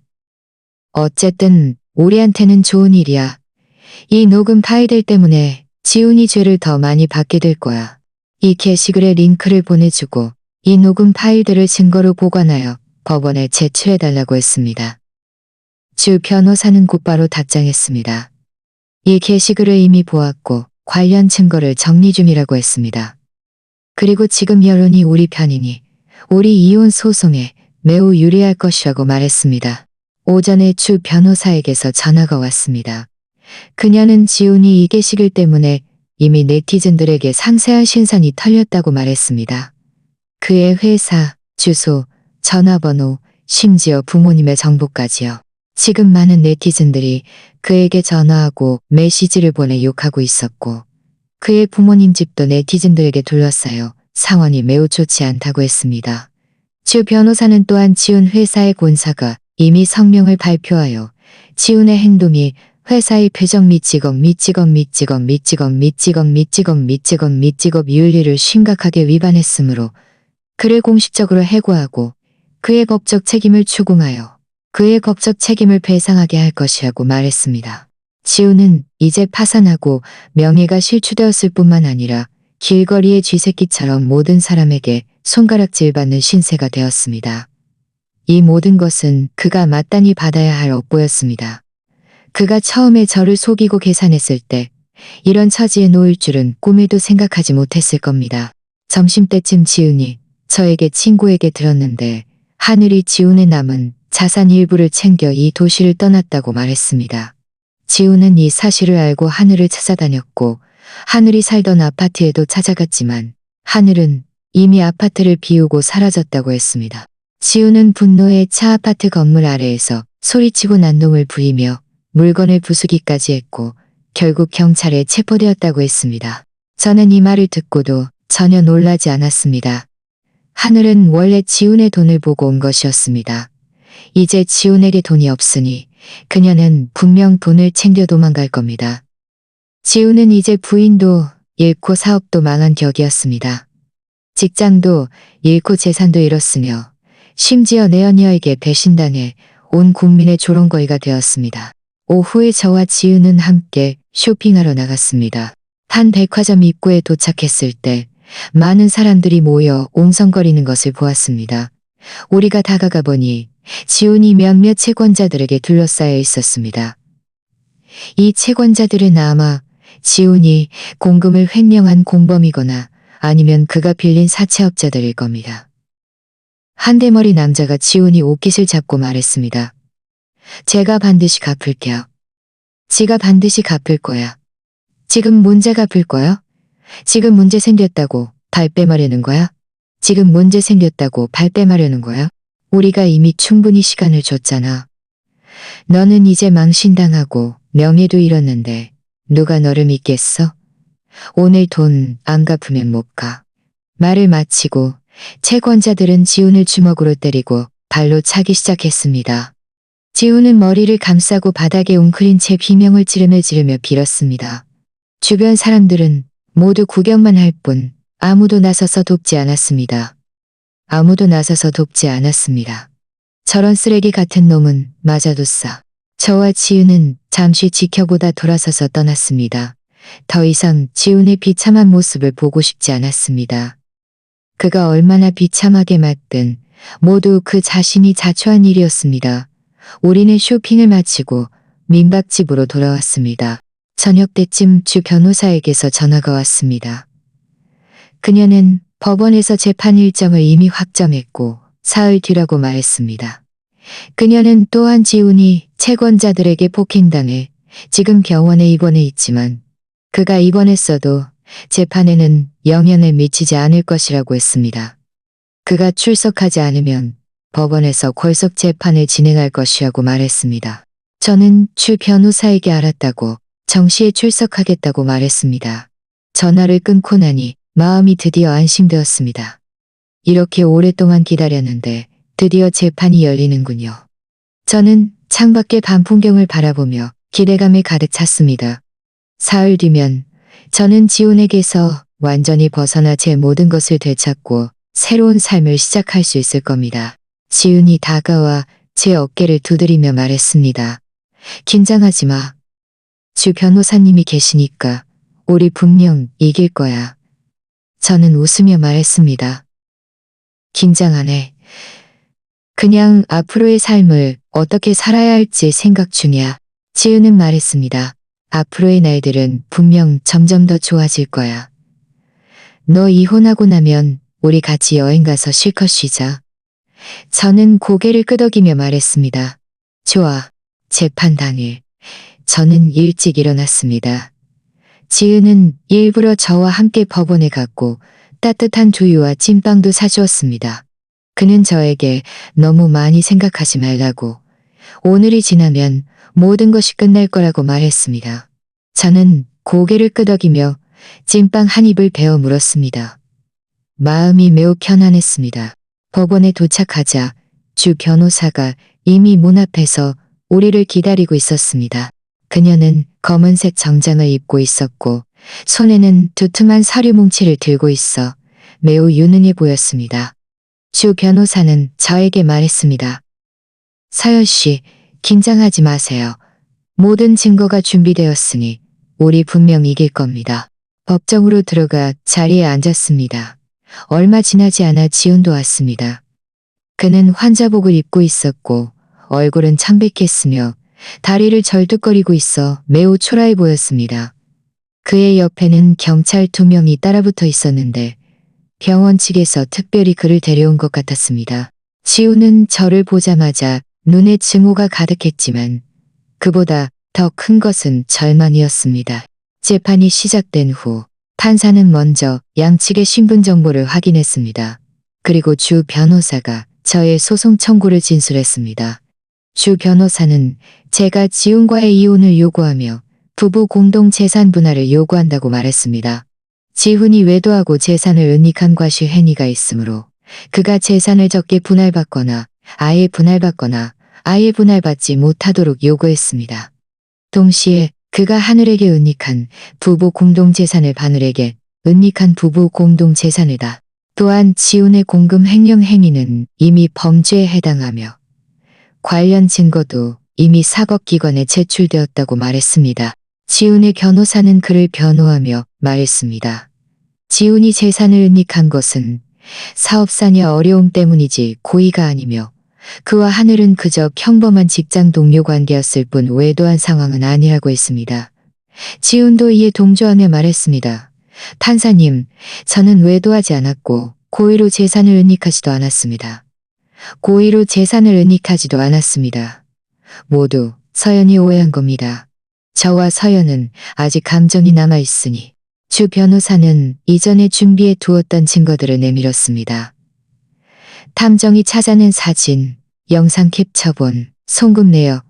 어쨌든 우리한테는 좋은 일이야. 이 녹음 파일들 때문에 지훈이 죄를 더 많이 받게 될 거야. 이 게시글에 링크를 보내주고 이 녹음 파일들을 증거로 보관하여 법원에 제출해달라고 했습니다. 주 변호사는 곧바로 답장했습니다. 이 게시글을 이미 보았고 관련 증거를 정리 중이라고 했습니다. 그리고 지금 여론이 우리 편이니 우리 이혼 소송에 매우 유리할 것이라고 말했습니다. 오전에 주 변호사에게서 전화가 왔습니다. 그녀는 지훈이 이 게시글 때문에 이미 네티즌들에게 상세한 신상이 털렸다고 말했습니다. 그의 회사, 주소, 전화번호, 심지어 부모님의 정보까지요. 지금 많은 네티즌들이 그에게 전화하고 메시지를 보내 욕하고 있었고 그의 부모님 집도 네티즌들에게 둘러싸여 상황이 매우 좋지 않다고 했습니다. 주 변호사는 또한 지훈 회사의 본사가 이미 성명을 발표하여 지훈의 행동이 회사의 표정 및 직업 윤리를 심각하게 위반했으므로 그를 공식적으로 해고하고 그의 법적 책임을 추궁하여 그의 법적 책임을 배상하게 할 것이라고 말했습니다. 지훈은 이제 파산하고 명예가 실추되었을 뿐만 아니라 길거리의 쥐새끼처럼 모든 사람에게 손가락질 받는 신세가 되었습니다. 이 모든 것은 그가 마땅히 받아야 할 업보였습니다. 그가 처음에 저를 속이고 계산했을 때 이런 처지에 놓일 줄은 꿈에도 생각하지 못했을 겁니다. 점심때쯤 지훈이 저에게 친구에게 들었는데 하늘이 지훈의 남은 자산 일부를 챙겨 이 도시를 떠났다고 말했습니다. 지훈은 이 사실을 알고 하늘을 찾아다녔고 하늘이 살던 아파트에도 찾아갔지만 하늘은 이미 아파트를 비우고 사라졌다고 했습니다. 지훈은 분노에 차 아파트 건물 아래에서 소리치고 난동을 부리며 물건을 부수기까지 했고 결국 경찰에 체포되었다고 했습니다. 저는 이 말을 듣고도 전혀 놀라지 않았습니다. 하늘은 원래 지훈의 돈을 보고 온 것이었습니다. 이제 지훈에게 돈이 없으니 그녀는 분명 돈을 챙겨 도망갈 겁니다. 지훈은 이제 부인도 잃고 사업도 망한 격이었습니다. 직장도 잃고 재산도 잃었으며 심지어 내 언니에게 배신당해 온 국민의 조롱거리가 되었습니다. 오후에 저와 지은은 함께 쇼핑하러 나갔습니다. 한 백화점 입구에 도착했을 때 많은 사람들이 모여 옹성거리는 것을 보았습니다. 우리가 다가가 보니 지훈이 몇몇 채권자들에게 둘러싸여 있었습니다. 이 채권자들은 아마 지훈이 공금을 횡령한 공범이거나 아니면 그가 빌린 사채업자들일 겁니다. 한 대머리 남자가 지훈이 옷깃을 잡고 말했습니다. 제가 반드시 갚을게요. 지가 반드시 갚을 거야. 지금 문제 갚을 거야? 지금 문제 생겼다고 발뺌하려는 거야? 지금 문제 생겼다고 발뺌하려는 거야? 우리가 이미 충분히 시간을 줬잖아. 너는 이제 망신당하고 명예도 잃었는데 누가 너를 믿겠어? 오늘 돈 안 갚으면 못 가. 말을 마치고 채권자들은 지훈을 주먹으로 때리고 발로 차기 시작했습니다. 지훈은 머리를 감싸고 바닥에 웅크린 채 비명을 지르며 빌었습니다. 주변 사람들은 모두 구경만 할 뿐 아무도 나서서 돕지 않았습니다. 아무도 나서서 돕지 않았습니다. 저런 쓰레기 같은 놈은 맞아뒀어. 저와 지훈은 잠시 지켜보다 돌아서서 떠났습니다. 더 이상 지훈의 비참한 모습을 보고 싶지 않았습니다. 그가 얼마나 비참하게 맞든 모두 그 자신이 자초한 일이었습니다. 우리는 쇼핑을 마치고 민박집으로 돌아왔습니다. 저녁 때쯤 주 변호사에게서 전화가 왔습니다. 그녀는 법원에서 재판 일정을 이미 확정했고 사흘 뒤라고 말했습니다. 그녀는 또한 지훈이 채권자들에게 폭행당해 지금 병원에 입원해 있지만 그가 입원했어도 재판에는 영향을 미치지 않을 것이라고 했습니다. 그가 출석하지 않으면 법원에서 골석 재판을 진행할 것이라고 말했습니다. 저는 주 변호사에게 알았다고 정시에 출석하겠다고 말했습니다. 전화를 끊고 나니 마음이 드디어 안심되었습니다. 이렇게 오랫동안 기다렸는데 드디어 재판이 열리는군요. 저는 창밖의 밤 풍경을 바라보며 기대감에 가득 찼습니다. 사흘 뒤면 저는 지훈에게서 완전히 벗어나 제 모든 것을 되찾고 새로운 삶을 시작할 수 있을 겁니다. 지훈이 다가와 제 어깨를 두드리며 말했습니다. 긴장하지 마. 주 변호사님이 계시니까 우리 분명 이길 거야. 저는 웃으며 말했습니다. 긴장 안 해. 그냥 앞으로의 삶을 어떻게 살아야 할지 생각 중이야. 지은은 말했습니다. 앞으로의 날들은 분명 점점 더 좋아질 거야. 너 이혼하고 나면 우리 같이 여행 가서 실컷 쉬자. 저는 고개를 끄덕이며 말했습니다. 좋아. 재판 당일. 저는 일찍 일어났습니다. 지은은 일부러 저와 함께 법원에 갔고 따뜻한 두유와 찐빵도 사주었습니다. 그는 저에게 너무 많이 생각하지 말라고 오늘이 지나면 모든 것이 끝날 거라고 말했습니다. 저는 고개를 끄덕이며 찐빵 한 입을 베어 물었습니다. 마음이 매우 편안했습니다. 법원에 도착하자 주 변호사가 이미 문 앞에서 우리를 기다리고 있었습니다. 그녀는 검은색 정장을 입고 있었고 손에는 두툼한 서류 뭉치를 들고 있어 매우 유능해 보였습니다. 주 변호사는 저에게 말했습니다. 서연 씨, 긴장하지 마세요. 모든 증거가 준비되었으니 우리 분명 이길 겁니다. 법정으로 들어가 자리에 앉았습니다. 얼마 지나지 않아 지훈도 왔습니다. 그는 환자복을 입고 있었고 얼굴은 창백했으며 다리를 절뚝거리고 있어 매우 초라해 보였습니다. 그의 옆에는 경찰 2명이 따라붙어 있었는데 병원 측에서 특별히 그를 데려온 것 같았습니다. 지훈은 저를 보자마자 눈에 증오가 가득했지만 그보다 더 큰 것은 절망이었습니다. 재판이 시작된 후 판사는 먼저 양측의 신분 정보를 확인했습니다. 그리고 주 변호사가 저의 소송 청구를 진술했습니다. 주 변호사는 제가 지훈과의 이혼을 요구하며 부부 공동 재산 분할을 요구한다고 말했습니다. 지훈이 외도하고 재산을 은닉한 과실 행위가 있으므로 그가 재산을 적게 분할받거나 아예 분할받지 못하도록 요구했습니다. 동시에 그가 하늘에게 은닉한 부부 공동 재산을 바늘에게 은닉한 부부 공동 재산을 다 또한 지훈의 공금 횡령 행위는 이미 범죄에 해당하며 관련 증거도 이미 사법기관에 제출되었다고 말했습니다. 지훈의 변호사는 그를 변호하며 말했습니다. 지훈이 재산을 은닉한 것은 사업상의 어려움 때문이지 고의가 아니며 그와 하늘은 그저 평범한 직장 동료 관계였을 뿐 외도한 상황은 아니라고 했습니다. 지훈도 이에 동조하며 말했습니다. 판사님, 저는 외도하지 않았고 고의로 재산을 은닉하지도 않았습니다. 고의로 재산을 은닉하지도 않았습니다. 모두 서연이 오해한 겁니다. 저와 서연은 아직 감정이 남아있으니 주 변호사는 이전에 준비해 두었던 증거들을 내밀었습니다. 탐정이 찾아낸 사진, 영상 캡처본, 송금 내역,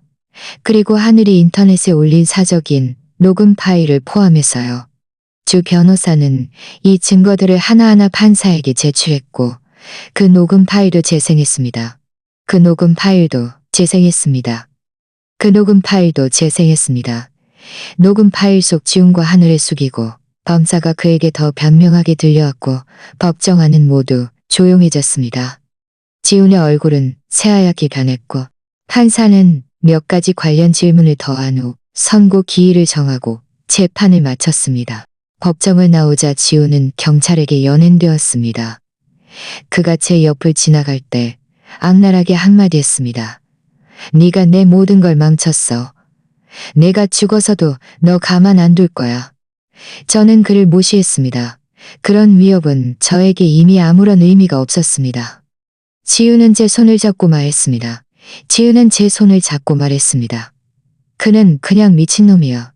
그리고 하늘이 인터넷에 올린 사적인 녹음 파일을 포함해서요. 주 변호사는 이 증거들을 하나하나 판사에게 제출했고 그 녹음 파일도 재생했습니다. 그 녹음 파일도 재생했습니다. 그 녹음 파일도 재생했습니다. 녹음 파일 속 지훈과 하늘을 숙이고 검사가 그에게 더 변명하게 들려왔고 법정 안은 모두 조용해졌습니다. 지훈의 얼굴은 새하얗게 변했고 판사는 몇 가지 관련 질문을 더한 후 선고 기일을 정하고 재판을 마쳤습니다. 법정을 나오자 지훈은 경찰에게 연행되었습니다. 그가 제 옆을 지나갈 때 악랄하게 한마디 했습니다. 네가 내 모든 걸 망쳤어. 내가 죽어서도 너 가만 안 둘 거야. 저는 그를 무시했습니다. 그런 위협은 저에게 이미 아무런 의미가 없었습니다. 지훈은 제 손을 잡고 말했습니다. 지훈은 제 손을 잡고 말했습니다. 그는 그냥 미친놈이야.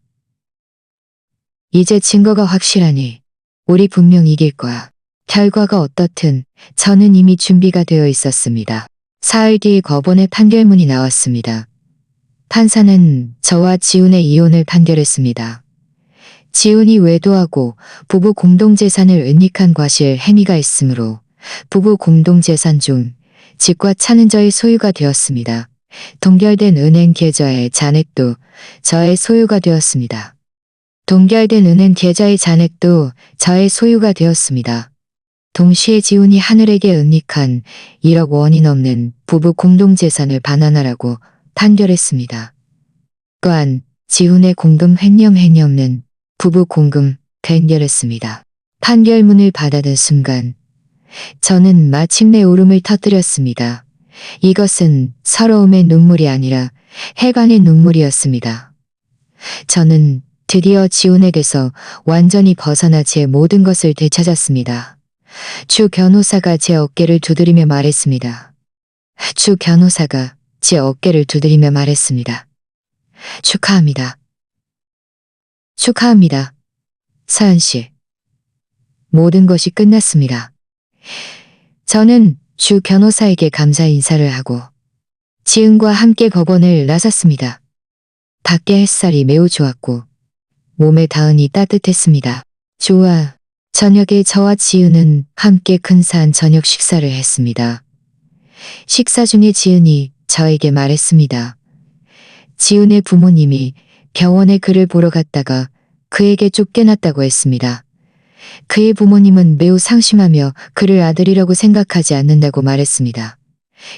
이제 증거가 확실하니 우리 분명 이길 거야. 결과가 어떻든 저는 이미 준비가 되어 있었습니다. 사흘 뒤 법원의 판결문이 나왔습니다. 판사는 저와 지훈의 이혼을 판결했습니다. 지훈이 외도하고 부부 공동재산을 은닉한 과실 행위가 있으므로 부부 공동재산 중 집과 차는 저의 소유가 되었습니다. 동결된 은행 계좌의 잔액도 저의 소유가 되었습니다. 동결된 은행 계좌의 잔액도 저의 소유가 되었습니다. 동시에 지훈이 하늘에게 은닉한 1억 원이 넘는 부부 공동재산을 반환하라고 판결했습니다. 또한 지훈의 공금 횡령 행위 없는 부부 공금 판결했습니다. 판결문을 받아든 순간 저는 마침내 울음을 터뜨렸습니다. 이것은 서러움의 눈물이 아니라 해방의 눈물이었습니다. 저는 드디어 지훈에게서 완전히 벗어나 제 모든 것을 되찾았습니다. 주 변호사가 제 어깨를 두드리며 말했습니다. 주 변호사가 제 어깨를 두드리며 말했습니다. 축하합니다. 축하합니다. 서연 씨. 모든 것이 끝났습니다. 저는 주 변호사에게 감사 인사를 하고 지훈과 함께 법원을 나섰습니다. 밖의 햇살이 매우 좋았고 몸에 닿으니 따뜻했습니다. 좋아. 저녁에 저와 지훈은 함께 근사한 저녁 식사를 했습니다. 식사 중에 지훈이 저에게 말했습니다. 지훈의 부모님이 병원에 그를 보러 갔다가 그에게 쫓겨났다고 했습니다. 그의 부모님은 매우 상심하며 그를 아들이라고 생각하지 않는다고 말했습니다.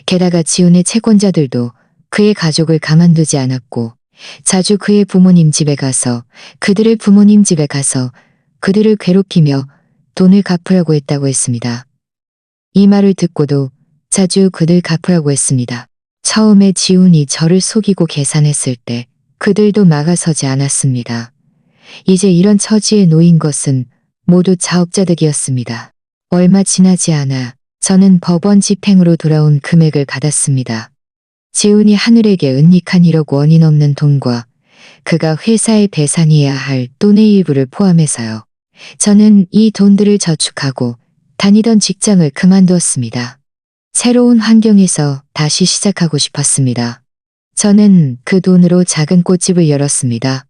게다가 지훈의 채권자들도 그의 가족을 가만두지 않았고 자주 그의 부모님 집에 가서 그들을 부모님 집에 가서 그들을 괴롭히며 돈을 갚으라고 했다고 했습니다. 이 말을 듣고도 자주 그들 갚으라고 했습니다. 처음에 지훈이 저를 속이고 계산했을 때 그들도 막아서지 않았습니다. 이제 이런 처지에 놓인 것은 모두 자업자득이었습니다. 얼마 지나지 않아 저는 법원 집행으로 돌아온 금액을 받았습니다. 지훈이 하늘에게 은닉한 1억 원이 넘는 돈과 그가 회사에 배상해야 할 돈의 일부를 포함해서요. 저는 이 돈들을 저축하고 다니던 직장을 그만두었습니다. 새로운 환경에서 다시 시작하고 싶었습니다. 저는 그 돈으로 작은 꽃집을 열었습니다.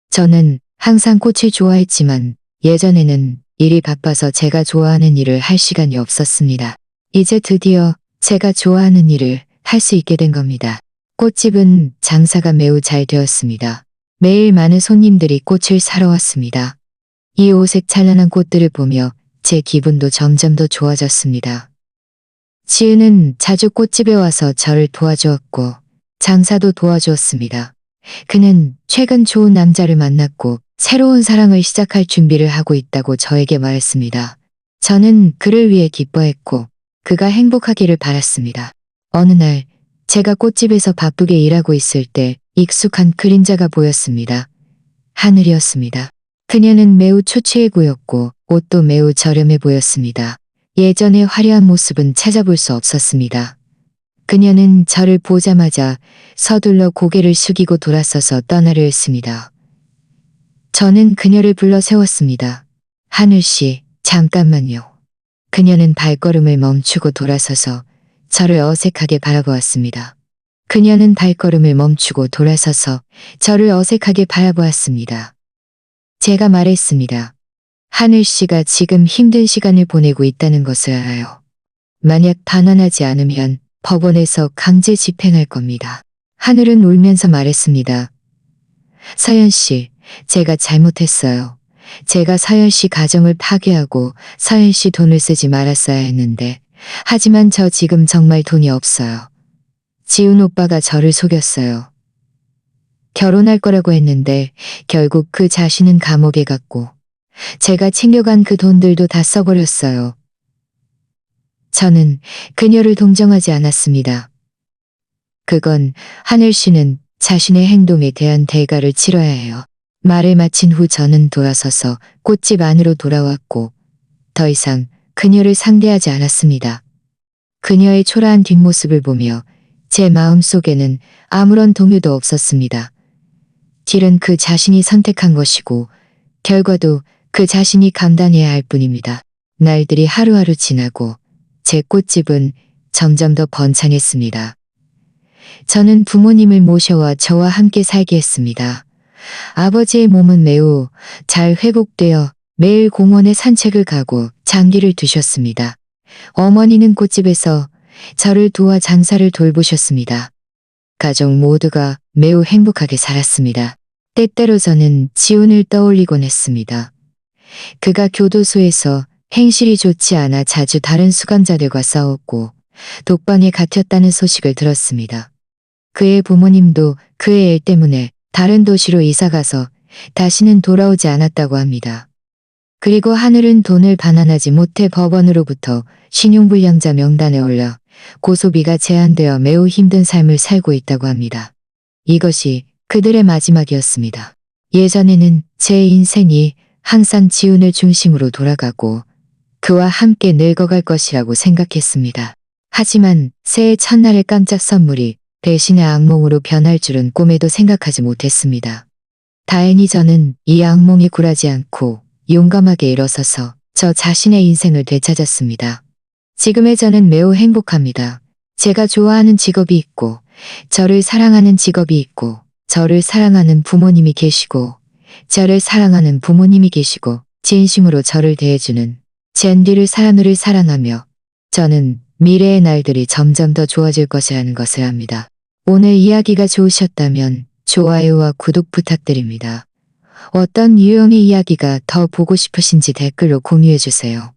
저는 항상 꽃을 좋아했지만 예전에는 일이 바빠서 제가 좋아하는 일을 할 시간이 없었습니다. 이제 드디어 제가 좋아하는 일을 할 수 있게 된 겁니다. 꽃집은 장사가 매우 잘 되었습니다. 매일 많은 손님들이 꽃을 사러 왔습니다. 이 오색 찬란한 꽃들을 보며 제 기분도 점점 더 좋아졌습니다. 지은은 자주 꽃집에 와서 저를 도와주었고 장사도 도와주었습니다. 그는 최근 좋은 남자를 만났고 새로운 사랑을 시작할 준비를 하고 있다고 저에게 말했습니다. 저는 그를 위해 기뻐했고 그가 행복하기를 바랐습니다. 어느 날 제가 꽃집에서 바쁘게 일하고 있을 때 익숙한 그림자가 보였습니다. 하늘이었습니다. 그녀는 매우 초췌해 보였고 옷도 매우 저렴해 보였습니다. 예전의 화려한 모습은 찾아볼 수 없었습니다. 그녀는 저를 보자마자 서둘러 고개를 숙이고 돌아서서 떠나려 했습니다. 저는 그녀를 불러 세웠습니다. 하늘씨, 잠깐만요. 그녀는 발걸음을 멈추고 돌아서서 저를 어색하게 바라보았습니다. 그녀는 발걸음을 멈추고 돌아서서 저를 어색하게 바라보았습니다. 제가 말했습니다. 하늘씨가 지금 힘든 시간을 보내고 있다는 것을 알아요. 만약 반환하지 않으면 법원에서 강제 집행할 겁니다. 하늘은 울면서 말했습니다. 서연씨, 제가 잘못했어요. 제가 서연씨 가정을 파괴하고 서연씨 돈을 쓰지 말았어야 했는데 하지만 저 지금 정말 돈이 없어요. 지훈 오빠가 저를 속였어요. 결혼할 거라고 했는데 결국 그 자신은 감옥에 갔고 제가 챙겨간 그 돈들도 다 써버렸어요. 저는 그녀를 동정하지 않았습니다. 그건 하늘 씨는 자신의 행동에 대한 대가를 치러야 해요. 말을 마친 후 저는 돌아서서 꽃집 안으로 돌아왔고 더 이상 그녀를 상대하지 않았습니다. 그녀의 초라한 뒷모습을 보며 제 마음속에는 아무런 동요도 없었습니다. 길은 그 자신이 선택한 것이고 결과도 그 자신이 감당해야 할 뿐입니다. 날들이 하루하루 지나고 제 꽃집은 점점 더 번창했습니다. 저는 부모님을 모셔와 저와 함께 살게 했습니다. 아버지의 몸은 매우 잘 회복되어 매일 공원에 산책을 가고 장기를 두셨습니다. 어머니는 꽃집에서 저를 도와 장사를 돌보셨습니다. 가족 모두가 매우 행복하게 살았습니다. 때때로 저는 지훈을 떠올리곤 했습니다. 그가 교도소에서 행실이 좋지 않아 자주 다른 수감자들과 싸웠고 독방에 갇혔다는 소식을 들었습니다. 그의 부모님도 그의 일 때문에 다른 도시로 이사가서 다시는 돌아오지 않았다고 합니다. 그리고 하늘은 돈을 반환하지 못해 법원으로부터 신용불량자 명단에 올려 고소비가 제한되어 매우 힘든 삶을 살고 있다고 합니다. 이것이 그들의 마지막이었습니다. 예전에는 제 인생이 항상 지훈을 중심으로 돌아가고 그와 함께 늙어갈 것이라고 생각했습니다. 하지만 새해 첫날의 깜짝 선물이 배신의 악몽으로 변할 줄은 꿈에도 생각하지 못했습니다. 다행히 저는 이 악몽에 굴하지 않고 용감하게 일어서서 저 자신의 인생을 되찾았습니다. 지금의 저는 매우 행복합니다. 제가 좋아하는 직업이 있고 저를 사랑하는 직업이 있고 저를 사랑하는 부모님이 계시고 저를 사랑하는 부모님이 계시고 진심으로 저를 대해주는 젠디를 사람을 사랑하며 저는 미래의 날들이 점점 더 좋아질 것이라는 것을 압니다. 오늘 이야기가 좋으셨다면 좋아요와 구독 부탁드립니다. 어떤 유형의 이야기가 더 보고 싶으신지 댓글로 공유해주세요.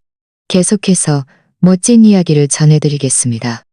계속해서 멋진 이야기를 전해드리겠습니다.